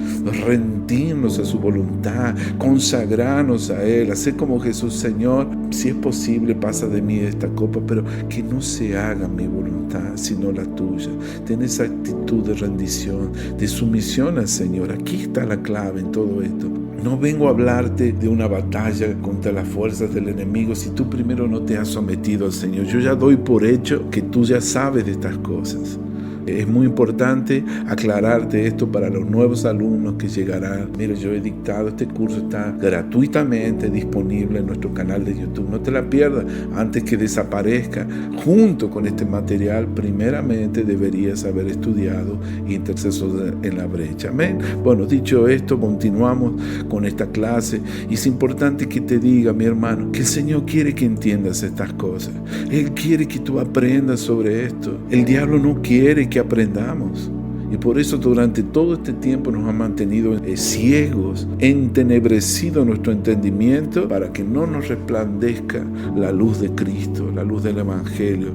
rendirnos a su voluntad, consagrarnos a Él, hacer como Jesús. Señor, si es posible, pasa de mí esta copa, pero que no se haga mi voluntad, sino la tuya. Ten esa actitud de rendición, de sumisión al Señor. Aquí está la clave en todo esto. No vengo a hablarte de una batalla contra las fuerzas del enemigo si tú primero no te has sometido al Señor. Yo ya doy por hecho que tú ya sabes de estas cosas. Es muy importante aclararte esto para los nuevos alumnos que llegarán. Mira, yo he dictado este curso, está gratuitamente disponible en nuestro canal de YouTube. No te la pierdas. Antes que desaparezca, junto con este material, primeramente deberías haber estudiado Intercesores en la Brecha. Amén. Bueno, dicho esto, continuamos con esta clase. Y es importante que te diga, mi hermano, que el Señor quiere que entiendas estas cosas. Él quiere que tú aprendas sobre esto. El diablo no quiere que aprendamos. Y por eso durante todo este tiempo nos ha mantenido ciegos, entenebrecido nuestro entendimiento, para que no nos resplandezca la luz de Cristo, la luz del Evangelio.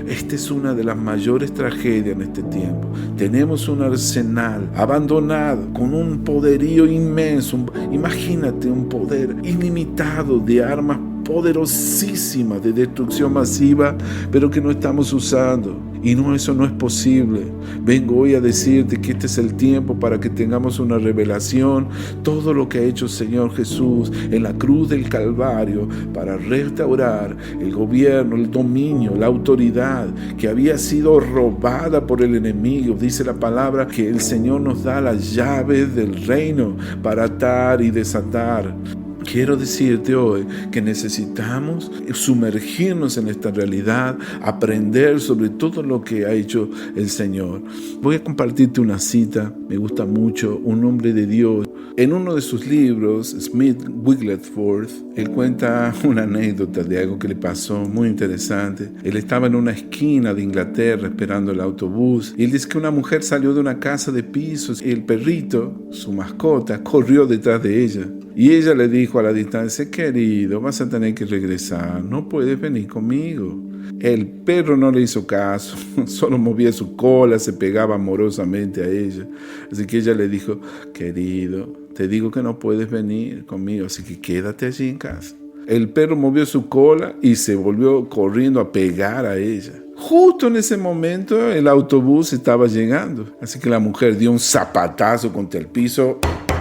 Esta es una de las mayores tragedias en este tiempo. Tenemos un arsenal abandonado con un poderío inmenso. Imagínate un poder ilimitado de armas poderosísimas de destrucción masiva, pero que no estamos usando. Y no, eso no es posible. Vengo hoy a decirte que este es el tiempo para que tengamos una revelación. Todo lo que ha hecho el Señor Jesús en la cruz del Calvario para restaurar el gobierno, el dominio, la autoridad que había sido robada por el enemigo. Dice la palabra que el Señor nos da las llaves del reino para atar y desatar. Quiero decirte hoy que necesitamos sumergirnos en esta realidad, aprender sobre todo lo que ha hecho el Señor. Voy a compartirte una cita, me gusta mucho, un hombre de Dios. En uno de sus libros, Smith Wigglesworth, él cuenta una anécdota de algo que le pasó muy interesante. Él estaba en una esquina de Inglaterra esperando el autobús y él dice que una mujer salió de una casa de pisos y el perrito, su mascota, corrió detrás de ella. Y ella le dijo a la distancia: querido, vas a tener que regresar, no puedes venir conmigo. El perro no le hizo caso, solo movía su cola, se pegaba amorosamente a ella. Así que ella le dijo: querido, te digo que no puedes venir conmigo, así que quédate allí en casa. El perro movió su cola y se volvió corriendo a pegar a ella. Justo en ese momento el autobús estaba llegando, así que la mujer dio un zapatazo contra el piso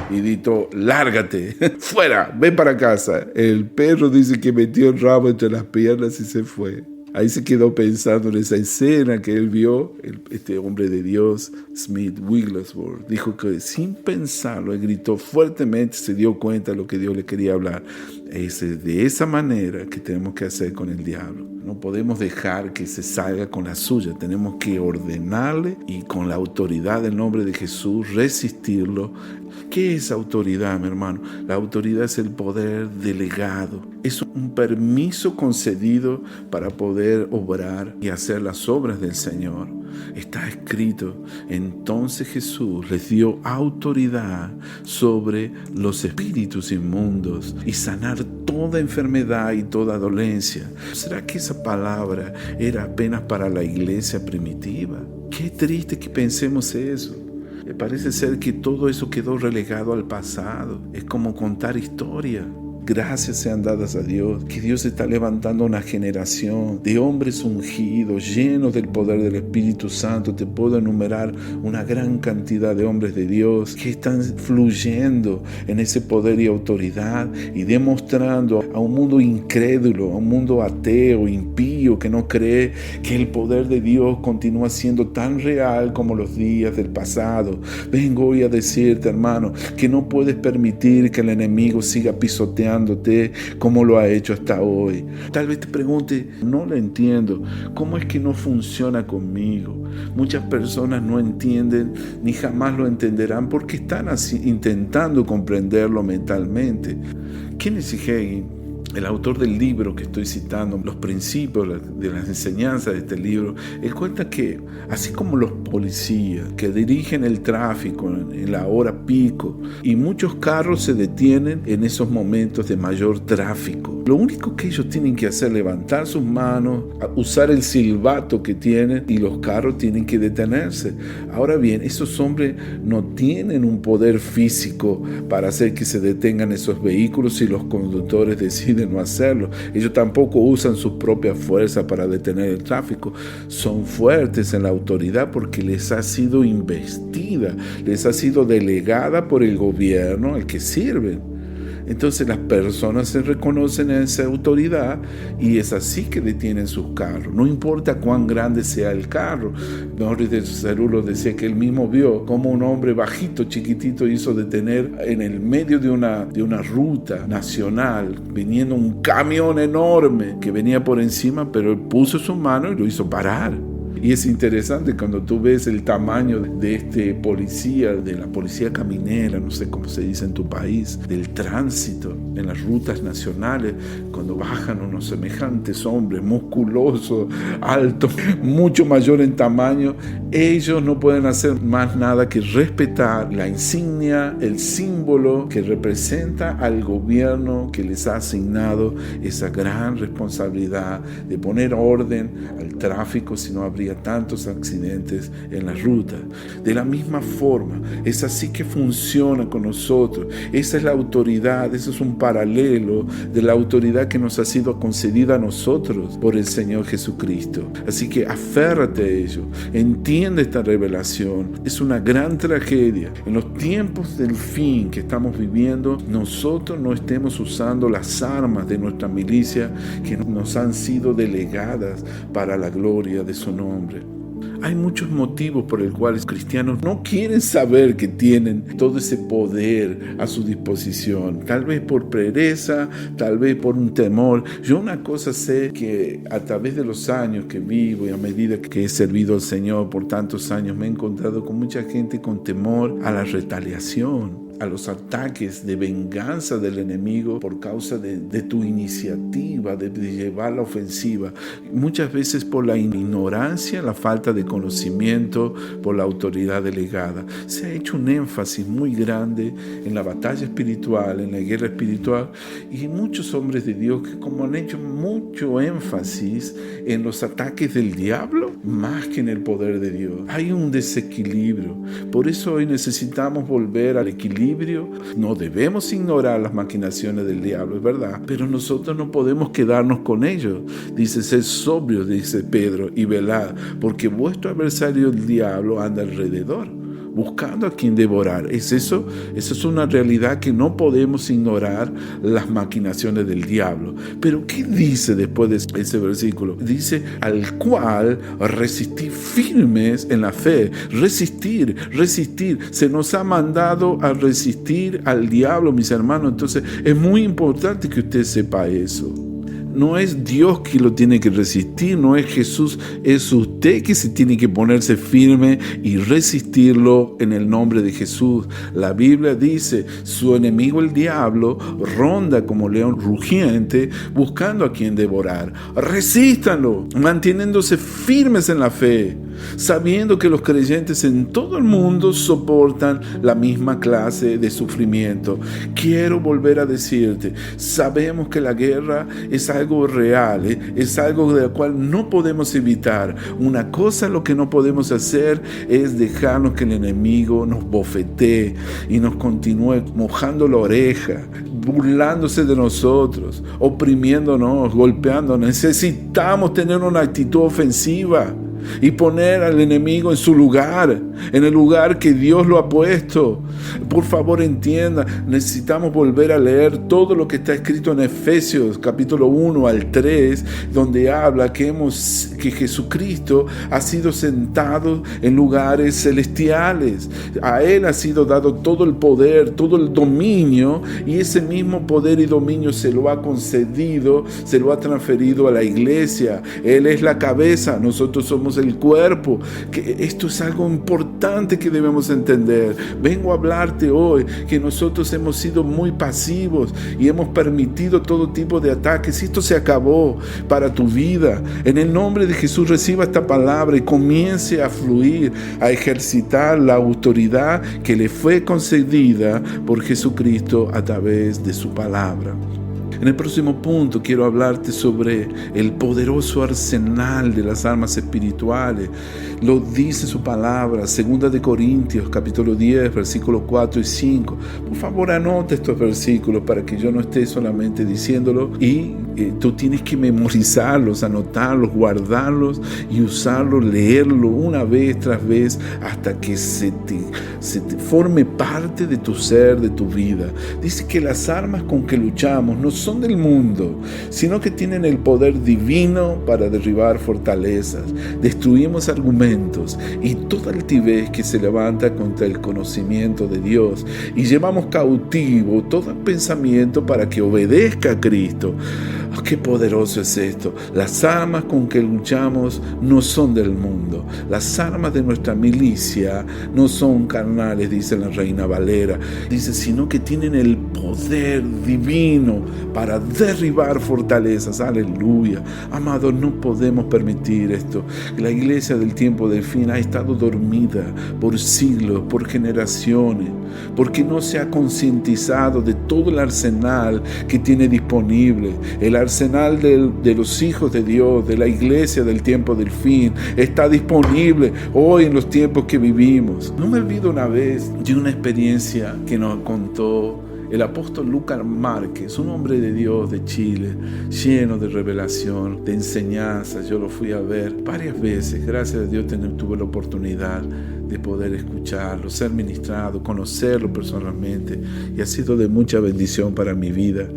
y dijo: lárgate, fuera, ven para casa. El perro dice que metió el rabo entre las piernas y se fue. Ahí se quedó pensando en esa escena que él vio. Este hombre de Dios, Smith Wigglesworth, dijo que sin pensarlo, él gritó fuertemente, se dio cuenta de lo que Dios le quería hablar. Es de esa manera que tenemos que hacer con el diablo. No podemos dejar que se salga con la suya. Tenemos que ordenarle y con la autoridad del nombre de Jesús resistirlo. ¿Qué es autoridad, mi hermano? La autoridad es el poder delegado. Es un permiso concedido para poder obrar y hacer las obras del Señor. Está escrito, entonces Jesús les dio autoridad sobre los espíritus inmundos y sanar toda enfermedad y toda dolencia. ¿Será que esa palabra era apenas para la iglesia primitiva? Qué triste que pensemos eso. Parece ser que todo eso quedó relegado al pasado. Es como contar historia. Gracias sean dadas a Dios, que Dios está levantando una generación de hombres ungidos, llenos del poder del Espíritu Santo. Te puedo enumerar una gran cantidad de hombres de Dios que están fluyendo en ese poder y autoridad y demostrando a un mundo incrédulo, a un mundo ateo, impío, que no cree, que el poder de Dios continúa siendo tan real como los días del pasado. Vengo hoy a decirte, hermano, que no puedes permitir que el enemigo siga pisoteando como lo ha hecho hasta hoy. Tal vez te pregunte, no lo entiendo, ¿cómo es que no funciona conmigo? Muchas personas no entienden ni jamás lo entenderán porque están así, intentando comprenderlo mentalmente. Kenneth Hagin, el autor del libro que estoy citando, los principios de las enseñanzas de este libro, él cuenta que así como los policías que dirigen el tráfico en la hora pico y muchos carros se detienen en esos momentos de mayor tráfico, lo único que ellos tienen que hacer es levantar sus manos, usar el silbato que tienen y los carros tienen que detenerse. Ahora bien, esos hombres no tienen un poder físico para hacer que se detengan esos vehículos si los conductores deciden no hacerlo. Ellos tampoco usan su propia fuerza para detener el tráfico. Son fuertes en la autoridad porque les ha sido investida, les ha sido delegada por el gobierno al que sirven. Entonces las personas se reconocen en esa autoridad y es así que detienen sus carros. No importa cuán grande sea el carro. Morris de Cerulo decía que él mismo vio cómo un hombre bajito, chiquitito, hizo detener en el medio de una ruta nacional, viniendo un camión enorme que venía por encima, pero él puso su mano y lo hizo parar. Y es interesante cuando tú ves el tamaño de este policía, de la policía caminera, no sé cómo se dice en tu país, del tránsito en las rutas nacionales, cuando bajan unos semejantes hombres musculosos, altos, mucho mayor en tamaño, ellos no pueden hacer más nada que respetar la insignia, el símbolo que representa al gobierno que les ha asignado esa gran responsabilidad de poner orden al tráfico, si no habría tantos accidentes en las rutas. De la misma forma, es así que funciona con nosotros. Esa es la autoridad, eso es un paralelo de la autoridad que nos ha sido concedida a nosotros por el Señor Jesucristo. Así que aférrate a ello, entiende esta revelación. Es una gran tragedia. En los tiempos del fin que estamos viviendo, nosotros no estemos usando las armas de nuestra milicia que nos han sido delegadas para la gloria de su nombre. Hay muchos motivos por los cuales los cristianos no quieren saber que tienen todo ese poder a su disposición. Tal vez por pereza, tal vez por un temor. Yo una cosa sé, que a través de los años que vivo y a medida que he servido al Señor por tantos años, me he encontrado con mucha gente con temor a la retaliación, a los ataques de venganza del enemigo por causa de tu iniciativa de llevar la ofensiva. Muchas veces por la ignorancia, la falta de conocimiento, por la autoridad delegada. Se ha hecho un énfasis muy grande en la batalla espiritual, en la guerra espiritual, y muchos hombres de Dios que como han hecho mucho énfasis en los ataques del diablo más que en el poder de Dios. Hay un desequilibrio. Por eso hoy necesitamos volver al equilibrio. No debemos ignorar las maquinaciones del diablo, es verdad, pero nosotros no podemos quedarnos con ellos. Dice, sed sobrios, dice Pedro, y velad, porque vuestro adversario el diablo anda alrededor, buscando a quien devorar. Eso es una realidad que no podemos ignorar, las maquinaciones del diablo. Pero ¿qué dice después de ese versículo? Dice, al cual resistir firmes en la fe. Resistir. Se nos ha mandado a resistir al diablo, mis hermanos. Entonces es muy importante que usted sepa eso. No es Dios que lo tiene que resistir, no es Jesús, es usted que se tiene que ponerse firme y resistirlo en el nombre de Jesús. La Biblia dice, su enemigo el diablo ronda como león rugiente buscando a quien devorar. Resístanlo, manteniéndose firmes en la fe, sabiendo que los creyentes en todo el mundo soportan la misma clase de sufrimiento. Quiero volver a decirte, sabemos que la guerra es algo real, es algo de lo cual no podemos evitar. Una cosa lo que no podemos hacer es dejarnos que el enemigo nos bofetee y nos continúe mojando la oreja, burlándose de nosotros, oprimiéndonos, golpeándonos. Necesitamos tener una actitud ofensiva y poner al enemigo en su lugar, en el lugar que Dios lo ha puesto. Por favor, entienda, necesitamos volver a leer todo lo que está escrito en Efesios capítulo 1 al 3, donde habla que Jesucristo ha sido sentado en lugares celestiales. A Él ha sido dado todo el poder, todo el dominio, y ese mismo poder y dominio se lo ha concedido, se lo ha transferido a la iglesia. Él es la cabeza, nosotros somos el cuerpo. Que esto es algo importante que debemos entender. Vengo a hablarte hoy que nosotros hemos sido muy pasivos y hemos permitido todo tipo de ataques. Esto se acabó para tu vida. En el nombre de Jesús, reciba esta palabra y comience a fluir, a ejercitar la autoridad que le fue concedida por Jesucristo a través de su palabra. En el próximo punto quiero hablarte sobre el poderoso arsenal de las armas espirituales. Lo dice su palabra, 2 de Corintios, capítulo 10, versículos 4 y 5. Por favor, anota estos versículos para que yo no esté solamente diciéndolo y tú tienes que memorizarlos, anotarlos, guardarlos y usarlos, leerlo una vez tras vez hasta que se te forme parte de tu ser, de tu vida. Dice que las armas con que luchamos no son del mundo, sino que tienen el poder divino para derribar fortalezas. Destruimos argumentos y toda altivez que se levanta contra el conocimiento de Dios y llevamos cautivo todo pensamiento para que obedezca a Cristo. Oh, qué poderoso es esto. Las armas con que luchamos no son del mundo. Las armas de nuestra milicia no son carnales, dice la Reina Valera. Dice, sino que tienen el poder divino para derribar fortalezas. Aleluya. Amados, no podemos permitir esto. La iglesia del tiempo del fin ha estado dormida por siglos, por generaciones, porque no se ha concientizado de todo el arsenal que tiene disponible. El arsenal de los hijos de Dios, de la iglesia del tiempo del fin, está disponible hoy en los tiempos que vivimos. No me olvido una vez de una experiencia que nos contó el apóstol Lucas Márquez, un hombre de Dios de Chile, lleno de revelación, de enseñanza. Yo lo fui a ver varias veces. Gracias a Dios tuve la oportunidad de poder escucharlo, ser ministrado, conocerlo personalmente, y ha sido de mucha bendición para mi vida.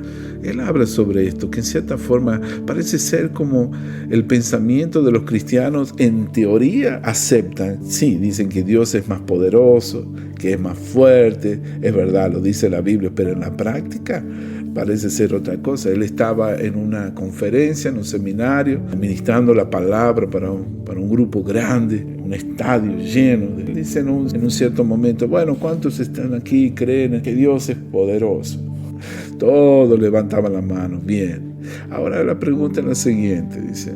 Él habla sobre esto, que en cierta forma parece ser como el pensamiento de los cristianos en teoría aceptan. Sí, dicen que Dios es más poderoso, que es más fuerte, es verdad, lo dice la Biblia, pero en la práctica parece ser otra cosa. Él estaba en una conferencia, en un seminario, ministrando la palabra para un grupo grande, un estadio lleno. Dice en un cierto momento, bueno, ¿cuántos están aquí y creen que Dios es poderoso? Todos levantaban la mano. Bien. Ahora la pregunta es la siguiente, dice.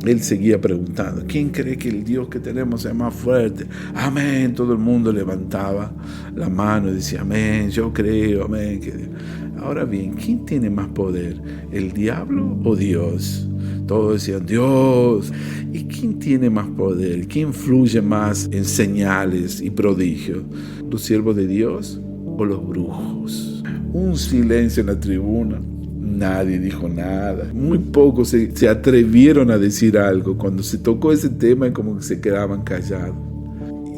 Él seguía preguntando, ¿quién cree que el Dios que tenemos es más fuerte? Amén. Todo el mundo levantaba la mano y decía, amén, yo creo, amén. Ahora bien, ¿quién tiene más poder? ¿El diablo o Dios? Todos decían, Dios. ¿Y quién tiene más poder? ¿Quién fluye más en señales y prodigios? ¿Los siervos de Dios o los brujos? Un silencio en la tribuna. Nadie dijo nada. Muy pocos se atrevieron a decir algo. Cuando se tocó ese tema, como que se quedaban callados.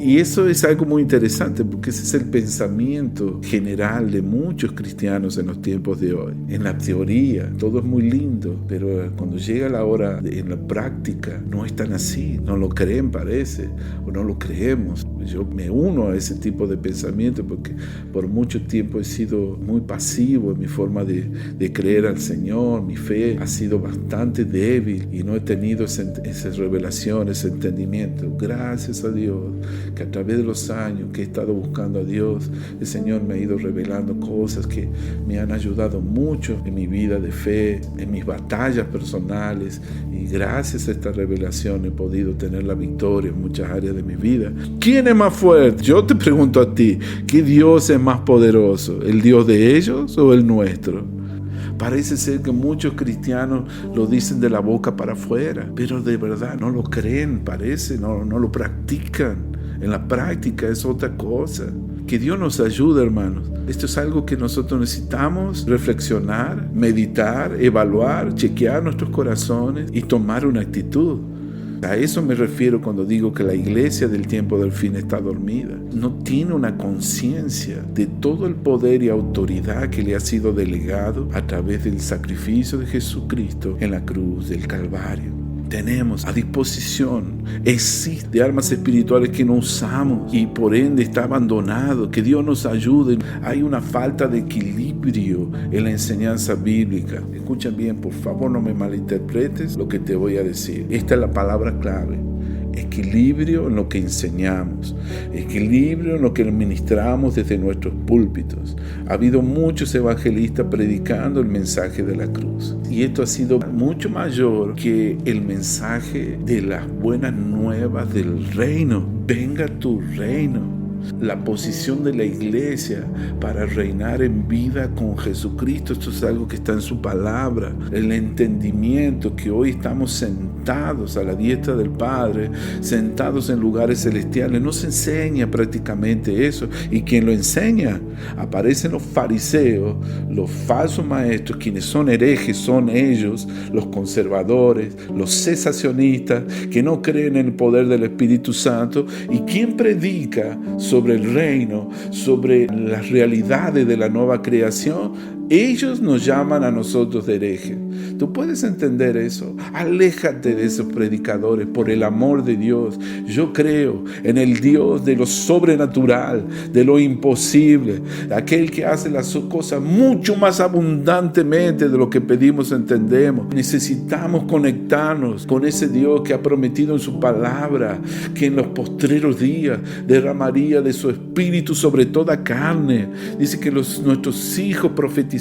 Y eso es algo muy interesante porque ese es el pensamiento general de muchos cristianos en los tiempos de hoy. En la teoría todo es muy lindo, pero cuando llega la hora en la práctica no es tan así, no lo creen parece, o no lo creemos. Yo me uno a ese tipo de pensamiento porque por mucho tiempo he sido muy pasivo en mi forma de creer al Señor. Mi fe ha sido bastante débil y no he tenido esa revelación, ese entendimiento. Gracias a Dios que a través de los años que he estado buscando a Dios, el Señor me ha ido revelando cosas que me han ayudado mucho en mi vida de fe, en mis batallas personales, y gracias a esta revelación he podido tener la victoria en muchas áreas de mi vida. ¿Quién es más fuerte? Yo te pregunto a ti, ¿qué Dios es más poderoso? ¿El Dios de ellos o el nuestro? Parece ser que muchos cristianos lo dicen de la boca para afuera, pero de verdad no lo creen, parece, no lo practican. En la práctica es otra cosa. Que Dios nos ayude, hermanos. Esto es algo que nosotros necesitamos reflexionar, meditar, evaluar, chequear nuestros corazones y tomar una actitud. A eso me refiero cuando digo que la iglesia del tiempo del fin está dormida. No tiene una conciencia de todo el poder y autoridad que le ha sido delegado a través del sacrificio de Jesucristo en la cruz del Calvario. Tenemos a disposición, existe armas espirituales que no usamos y por ende está abandonado. Que Dios nos ayude. Hay una falta de equilibrio en la enseñanza bíblica. Escucha bien, por favor, no me malinterpretes lo que te voy a decir. Esta es la palabra clave. Equilibrio en lo que enseñamos, equilibrio en lo que ministramos desde nuestros púlpitos. Ha habido muchos evangelistas predicando el mensaje de la cruz, y esto ha sido mucho mayor que el mensaje de las buenas nuevas del reino. Venga tu reino. La posición de la iglesia para reinar en vida con Jesucristo, esto es algo que está en su palabra. El entendimiento que hoy estamos sentados a la diestra del Padre, sentados en lugares celestiales, no se enseña prácticamente eso. Y quien lo enseña, aparecen los fariseos, los falsos maestros, quienes son herejes, son ellos, los conservadores, los cesacionistas, que no creen en el poder del Espíritu Santo. ¿Y quién predica sobre el reino, sobre las realidades de la nueva creación? Ellos nos llaman a nosotros de herejes. ¿Tú puedes entender eso? Aléjate de esos predicadores por el amor de Dios. Yo creo en el Dios de lo sobrenatural, de lo imposible, aquel que hace las cosas mucho más abundantemente de lo que pedimos o entendemos. Necesitamos conectarnos con ese Dios que ha prometido en su palabra que en los postreros días derramaría de su espíritu sobre toda carne. Dice que nuestros hijos profetizarán,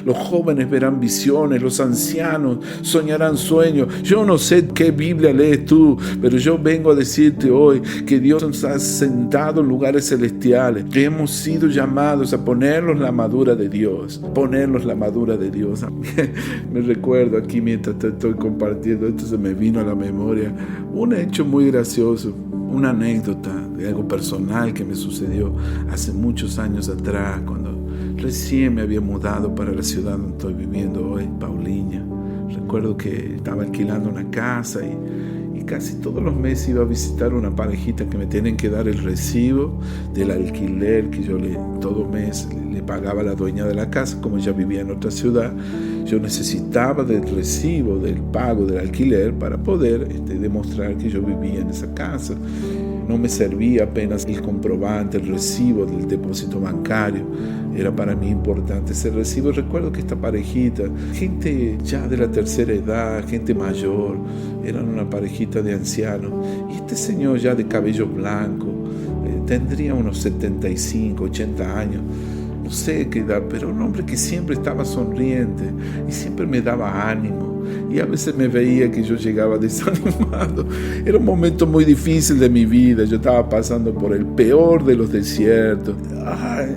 los jóvenes verán visiones, los ancianos soñarán sueños. Yo no sé qué Biblia lees tú, pero yo vengo a decirte hoy que Dios nos ha sentado en lugares celestiales, que hemos sido llamados a ponernos la armadura de Dios, ponernos la armadura de Dios. Me recuerdo aquí mientras te estoy compartiendo esto, se me vino a la memoria un hecho muy gracioso, una anécdota de algo personal que me sucedió hace muchos años atrás, cuando recién me había mudado para la ciudad donde estoy viviendo hoy, Paulinia. Recuerdo que estaba alquilando una casa y casi todos los meses iba a visitar una parejita que me tienen que dar el recibo del alquiler que yo todo mes le pagaba a la dueña de la casa. Como ella vivía en otra ciudad, yo necesitaba del recibo del pago del alquiler para poder demostrar que yo vivía en esa casa. No me servía apenas el comprobante, el recibo del depósito bancario. Era para mí importante ese recibo. Recuerdo que esta parejita, gente ya de la tercera edad, gente mayor, eran una parejita de ancianos. Y este señor ya de cabello blanco, tendría unos 75, 80 años. No sé qué edad, pero un hombre que siempre estaba sonriente y siempre me daba ánimo. Y a veces me veía que yo llegaba desanimado. Era un momento muy difícil de mi vida. Yo estaba pasando por el peor de los desiertos,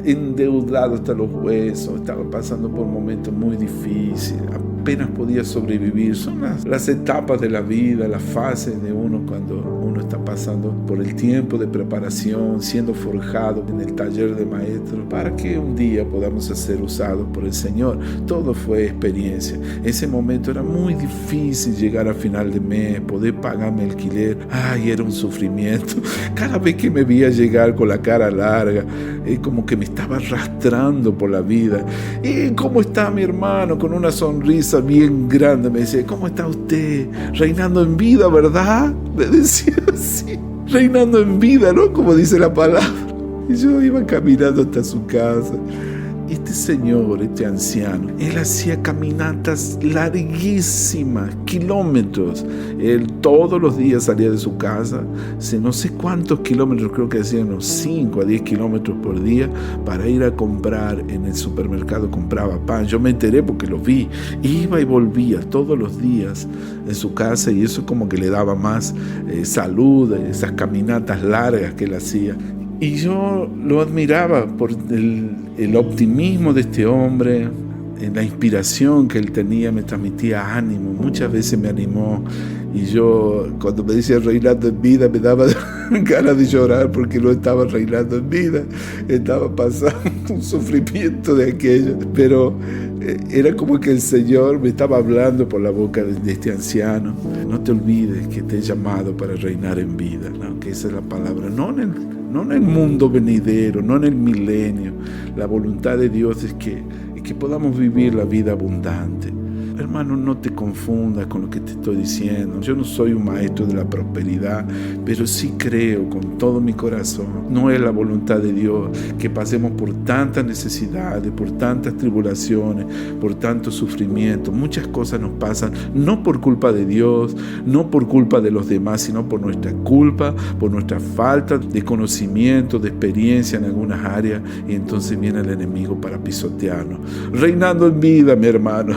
endeudado hasta los huesos. Estaba pasando por un momento muy difícil. Apenas podía sobrevivir. Son las etapas de la vida, las fases de uno cuando uno está pasando por el tiempo de preparación, siendo forjado en el taller de maestro, para que un día podamos ser usados por el Señor. Todo fue experiencia. Ese momento era muy muy difícil llegar a final de mes, poder pagar mi alquiler. Ay, era un sufrimiento. Cada vez que me veía llegar con la cara larga, como que me estaba arrastrando por la vida. ¿Cómo está mi hermano? Con una sonrisa bien grande me decía, ¿cómo está usted? Reinando en vida, ¿verdad? Me decía así, reinando en vida, ¿no? Como dice la palabra. Y yo iba caminando hasta su casa. Este señor, este anciano, él hacía caminatas larguísimas, kilómetros. Él todos los días salía de su casa, no sé cuántos kilómetros, creo que hacían unos 5 a 10 kilómetros por día para ir a comprar en el supermercado. Compraba pan. Yo me enteré porque lo vi. Iba y volvía todos los días en su casa, y eso como que le daba más salud, esas caminatas largas que él hacía. Y yo lo admiraba por el optimismo de este hombre, la inspiración que él tenía, me transmitía ánimo. Muchas veces me animó, y yo, cuando me decía reinando en vida, me daba ganas de llorar porque no estaba reinando en vida, estaba pasando un sufrimiento de aquello. Pero era como que el Señor me estaba hablando por la boca de este anciano. No te olvides que te he llamado para reinar en vida, ¿no? Que esa es la palabra, no en el mundo venidero, no en el milenio. La voluntad de Dios es que podamos vivir la vida abundante. Hermano, no te confundas con lo que te estoy diciendo. Yo no soy un maestro de la prosperidad, pero sí creo con todo mi corazón. No es la voluntad de Dios que pasemos por tantas necesidades, por tantas tribulaciones, por tanto sufrimiento. Muchas cosas nos pasan no por culpa de Dios, no por culpa de los demás, sino por nuestra culpa, por nuestra falta de conocimiento, de experiencia en algunas áreas. Y entonces viene el enemigo para pisotearnos. Reinando en vida, mi hermano.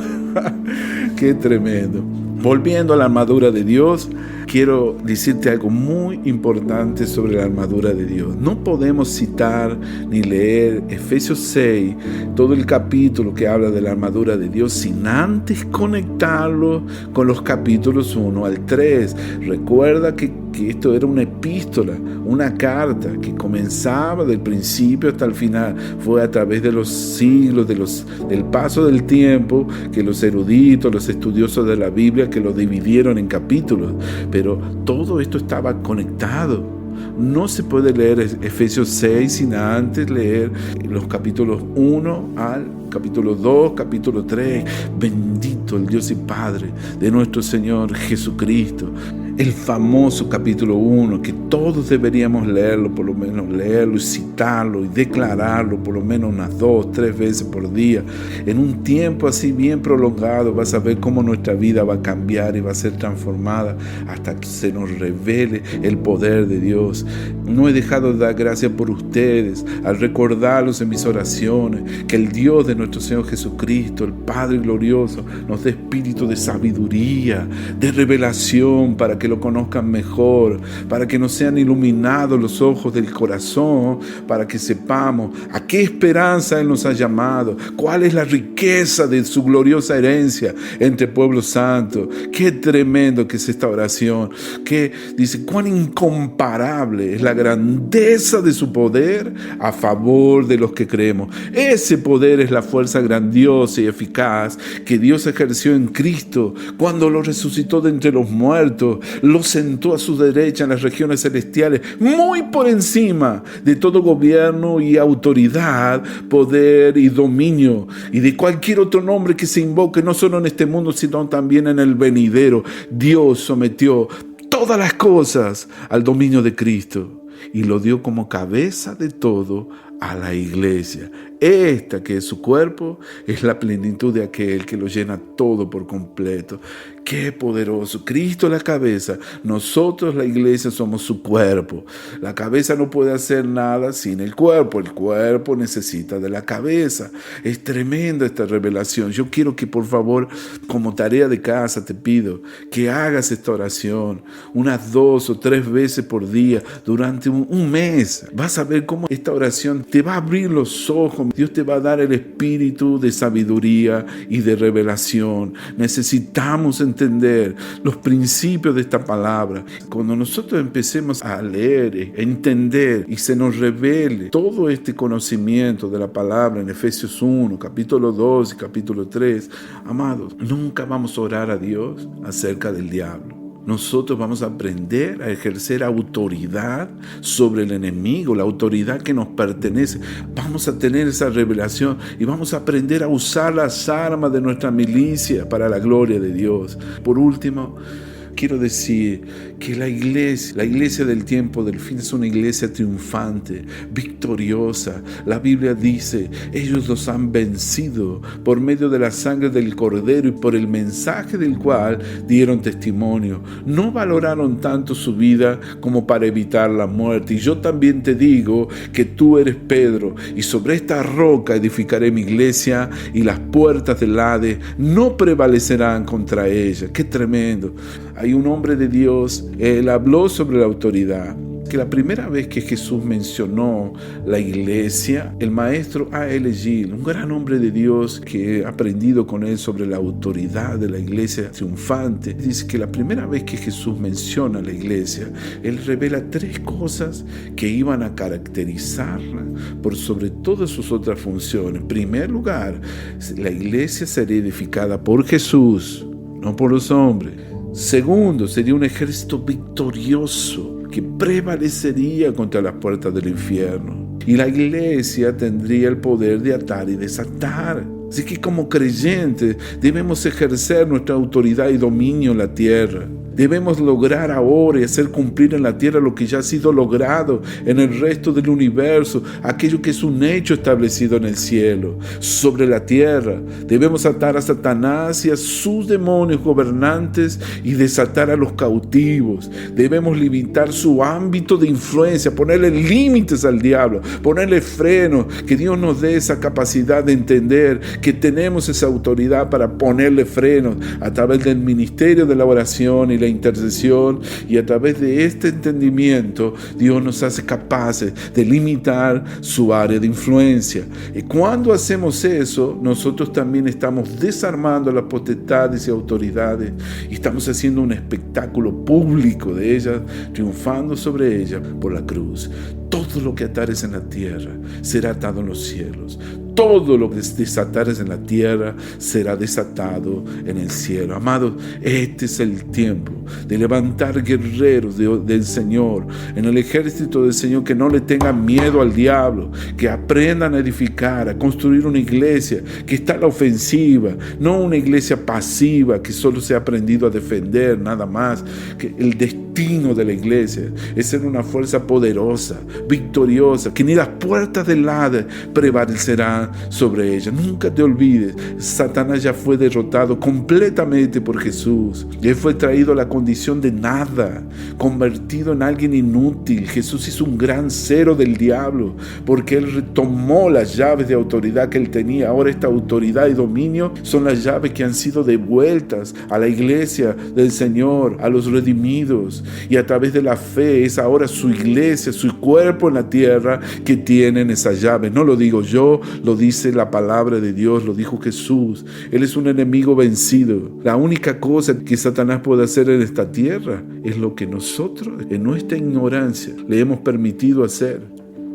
Qué tremendo. Volviendo a la armadura de Dios, quiero decirte algo muy importante sobre la armadura de Dios. No podemos citar ni leer Efesios 6, todo el capítulo que habla de la armadura de Dios, sin antes conectarlo con los capítulos 1 al 3. Recuerda que esto era una epístola, una carta que comenzaba del principio hasta el final. Fue a través de los siglos, del paso del tiempo, que los eruditos, los estudiosos de la Biblia, que lo dividieron en capítulos. Pero todo esto estaba conectado. No se puede leer Efesios 6 sin antes leer los capítulos 1 al capítulo 2, capítulo 3. Bendito el Dios y Padre de nuestro Señor Jesucristo. El famoso capítulo 1, que todos deberíamos leerlo, por lo menos leerlo y citarlo y declararlo por lo menos unas 2, 3 veces por día. En un tiempo así bien prolongado vas a ver cómo nuestra vida va a cambiar y va a ser transformada hasta que se nos revele el poder de Dios. No he dejado de dar gracias por ustedes al recordarlos en mis oraciones, que el Dios de nuestro Señor Jesucristo, el Padre glorioso, nos dé espíritu de sabiduría, de revelación, para que lo conozcan mejor, para que nos sean iluminados los ojos del corazón, para que sepamos a qué esperanza Él nos ha llamado, cuál es la riqueza de su gloriosa herencia entre pueblos santos. Qué tremendo que es esta oración, que dice cuán incomparable es la grandeza de su poder a favor de los que creemos. Ese poder es la fuerza grandiosa y eficaz que Dios ejerció en Cristo cuando lo resucitó de entre los muertos, lo sentó a su derecha en las regiones celestiales, muy por encima de todo gobierno y autoridad, poder y dominio, y de cualquier otro nombre que se invoque, no solo en este mundo, sino también en el venidero. Dios sometió todas las cosas al dominio de Cristo y lo dio como cabeza de todo a la iglesia. Esta, que es su cuerpo, es la plenitud de aquel que lo llena todo por completo. ¡Qué poderoso! Cristo es la cabeza, nosotros la iglesia somos su cuerpo. La cabeza no puede hacer nada sin el cuerpo necesita de la cabeza. Es tremenda esta revelación. Yo quiero que por favor, como tarea de casa, te pido que hagas esta oración unas 2 o 3 veces por día durante un mes. Vas a ver cómo esta oración te va a abrir los ojos, Dios te va a dar el espíritu de sabiduría y de revelación. Necesitamos entender los principios de esta palabra. Cuando nosotros empecemos a leer, a entender y se nos revele todo este conocimiento de la palabra en Efesios 1, capítulo 2 y capítulo 3, amados, nunca vamos a orar a Dios acerca del diablo. Nosotros vamos a aprender a ejercer autoridad sobre el enemigo, la autoridad que nos pertenece. Vamos a tener esa revelación y vamos a aprender a usar las armas de nuestra milicia para la gloria de Dios. Por último, quiero decir que la iglesia del tiempo del fin es una iglesia triunfante, victoriosa. La Biblia dice, ellos los han vencido por medio de la sangre del Cordero y por el mensaje del cual dieron testimonio. No valoraron tanto su vida como para evitar la muerte. Y yo también te digo que tú eres Pedro, y sobre esta roca edificaré mi iglesia, y las puertas del Hades no prevalecerán contra ella. ¡Qué tremendo! Hay un hombre de Dios, él habló sobre la autoridad, que la primera vez que Jesús mencionó la iglesia, el maestro A.L. Gill, un gran hombre de Dios que he aprendido con él sobre la autoridad de la iglesia triunfante, dice que la primera vez que Jesús menciona la iglesia, él revela 3 cosas que iban a caracterizarla por sobre todas sus otras funciones. En primer lugar, la iglesia sería edificada por Jesús, no por los hombres. Segundo, sería un ejército victorioso que prevalecería contra las puertas del infierno. Y la iglesia tendría el poder de atar y desatar. Así que como creyentes debemos ejercer nuestra autoridad y dominio en la tierra. Debemos lograr ahora y hacer cumplir en la tierra lo que ya ha sido logrado en el resto del universo, aquello que es un hecho establecido en el cielo. Sobre la tierra debemos atar a Satanás y a sus demonios gobernantes y desatar a los cautivos. Debemos limitar su ámbito de influencia, ponerle límites al diablo, ponerle frenos, que Dios nos dé esa capacidad de entender que tenemos esa autoridad para ponerle frenos a través del ministerio de la oración y la intercesión, y a través de este entendimiento Dios nos hace capaces de limitar su área de influencia. Y cuando hacemos eso, nosotros también estamos desarmando las potestades y autoridades y estamos haciendo un espectáculo público de ellas, triunfando sobre ellas por la cruz. Todo lo que atares en la tierra será atado en los cielos. Todo lo que desatares en la tierra será desatado en el cielo. Amados, este es el tiempo de levantar guerreros del Señor, en el ejército del Señor, que no le tengan miedo al diablo, que aprendan a edificar, a construir una iglesia que está a la ofensiva, no una iglesia pasiva que solo se ha aprendido a defender nada más. Que el destino de la iglesia es ser una fuerza poderosa, victoriosa, que ni las puertas del Hades prevalecerán sobre ella. Nunca te olvides, Satanás ya fue derrotado completamente por Jesús. Él fue traído a la condición de nada, convertido en alguien inútil. Jesús hizo un gran cero del diablo, porque Él retomó las llaves de autoridad que Él tenía. Ahora esta autoridad y dominio son las llaves que han sido devueltas a la iglesia del Señor, a los redimidos, y a través de la fe es ahora su iglesia, su cuerpo en la tierra, que tienen esas llaves. No lo digo yo, lo dice la palabra de Dios, lo dijo Jesús. Él es un enemigo vencido. La única cosa que Satanás puede hacer en esta tierra es lo que nosotros, en nuestra ignorancia, le hemos permitido hacer.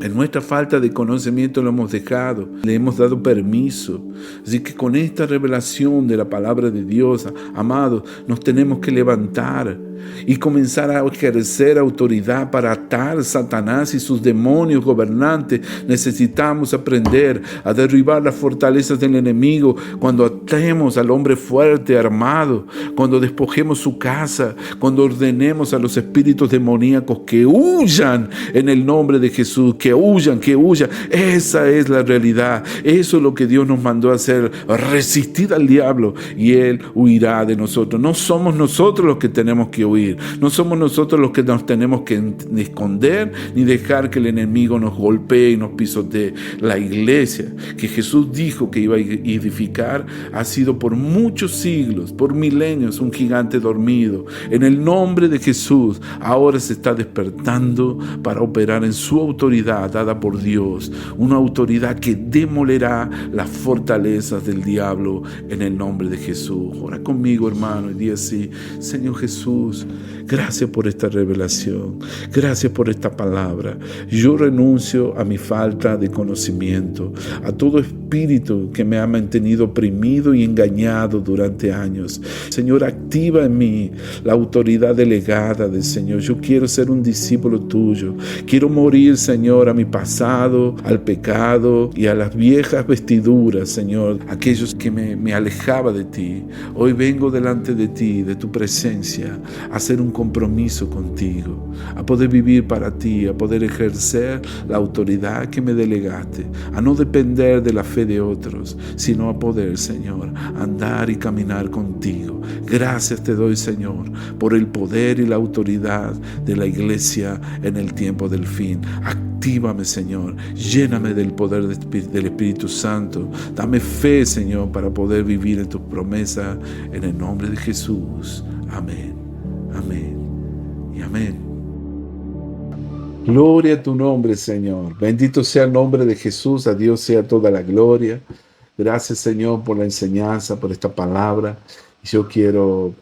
En nuestra falta de conocimiento lo hemos dejado, le hemos dado permiso. Así que con esta revelación de la palabra de Dios, amados, nos tenemos que levantar y comenzar a ejercer autoridad para atar a Satanás y sus demonios gobernantes. Necesitamos aprender a derribar las fortalezas del enemigo cuando atemos al hombre fuerte, armado, cuando despojemos su casa, cuando ordenemos a los espíritus demoníacos que huyan en el nombre de Jesús, que huyan, que huyan. Esa es la realidad. Eso es lo que Dios nos mandó a hacer, resistir al diablo y él huirá de nosotros. No somos nosotros los que tenemos que que huir. No somos nosotros los que nos tenemos que esconder ni dejar que el enemigo nos golpee y nos pisotee. La iglesia que Jesús dijo que iba a edificar ha sido por muchos siglos, por milenios, un gigante dormido. En el nombre de Jesús, ahora se está despertando para operar en su autoridad dada por Dios, una autoridad que demolerá las fortalezas del diablo en el nombre de Jesús. Ora conmigo, hermano, y di así: Señor Jesús, gracias por esta revelación, gracias por esta palabra. Yo renuncio a mi falta de conocimiento, a todo espíritu que me ha mantenido oprimido y engañado durante años. Señor, activa en mí la autoridad delegada del Señor. Yo quiero ser un discípulo tuyo. Quiero morir, Señor, a mi pasado, al pecado y a las viejas vestiduras, Señor, aquellos que me alejaba de ti. Hoy vengo delante de ti, de tu presencia, a hacer un compromiso contigo, a poder vivir para ti, a poder ejercer la autoridad que me delegaste, a no depender de la fe de otros, sino a poder, Señor, andar y caminar contigo. Gracias te doy, Señor, por el poder y la autoridad de la iglesia en el tiempo del fin. Actívame, Señor, lléname del poder del Espíritu Santo. Dame fe, Señor, para poder vivir en tus promesas, en el nombre de Jesús. Amén, amén y amén. Gloria a tu nombre, Señor. Bendito sea el nombre de Jesús. A Dios sea toda la gloria. Gracias, Señor, por la enseñanza, por esta palabra. Yo quiero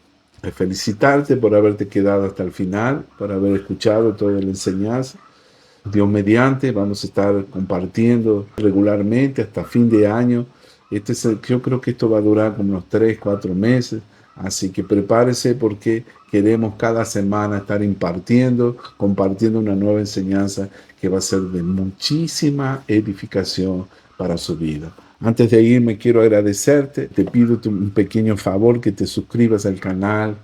felicitarte por haberte quedado hasta el final, por haber escuchado toda la enseñanza. Dios mediante, vamos a estar compartiendo regularmente hasta fin de año. Yo creo que esto va a durar como unos 3, 4 meses. Así que prepárese, porque queremos cada semana estar compartiendo una nueva enseñanza que va a ser de muchísima edificación para su vida. Antes de irme, quiero agradecerte. Te pido un pequeño favor, que te suscribas al canal,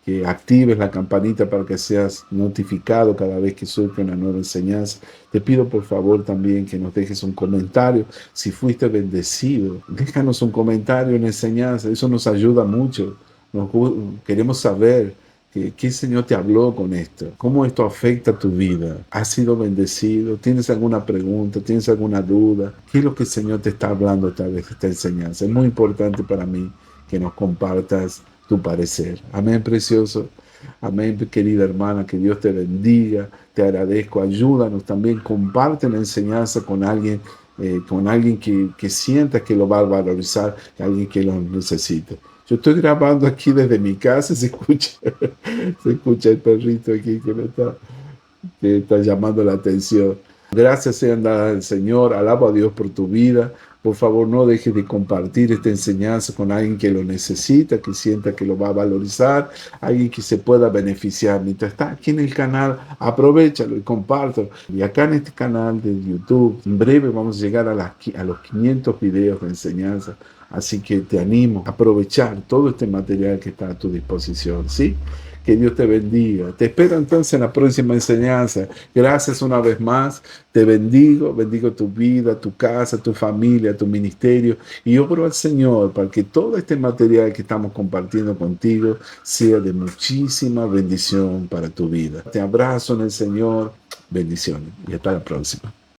que actives la campanita para que seas notificado cada vez que surge una nueva enseñanza. Te pido por favor también que nos dejes un comentario. Si fuiste bendecido, déjanos un comentario en la enseñanza. Eso nos ayuda mucho. Queremos saber qué el Señor te habló con esto, cómo esto afecta tu vida. ¿Has sido bendecido? ¿Tienes alguna pregunta? ¿Tienes alguna duda? ¿Qué es lo que el Señor te está hablando a través de esta enseñanza? Es muy importante para mí que nos compartas tu parecer. Amén, precioso. Amén, querida hermana. Que Dios te bendiga. Te agradezco. Ayúdanos también. Comparte la enseñanza con alguien que sientas que lo va a valorizar, alguien que lo necesite. Yo estoy grabando aquí desde mi casa. Se escucha el perrito aquí que está llamando la atención. Gracias sean dadas al Señor. Alabo a Dios por tu vida. Por favor, no dejes de compartir esta enseñanza con alguien que lo necesita, que sienta que lo va a valorizar, alguien que se pueda beneficiar. Mientras está aquí en el canal, aprovéchalo y compártelo. Y acá en este canal de YouTube, en breve vamos a llegar a los 500 videos de enseñanza. Así que te animo a aprovechar todo este material que está a tu disposición, ¿sí? Que Dios te bendiga. Te espero entonces en la próxima enseñanza. Gracias una vez más. Te bendigo tu vida, tu casa, tu familia, tu ministerio. Y oro al Señor para que todo este material que estamos compartiendo contigo sea de muchísima bendición para tu vida. Te abrazo en el Señor. Bendiciones. Y hasta la próxima.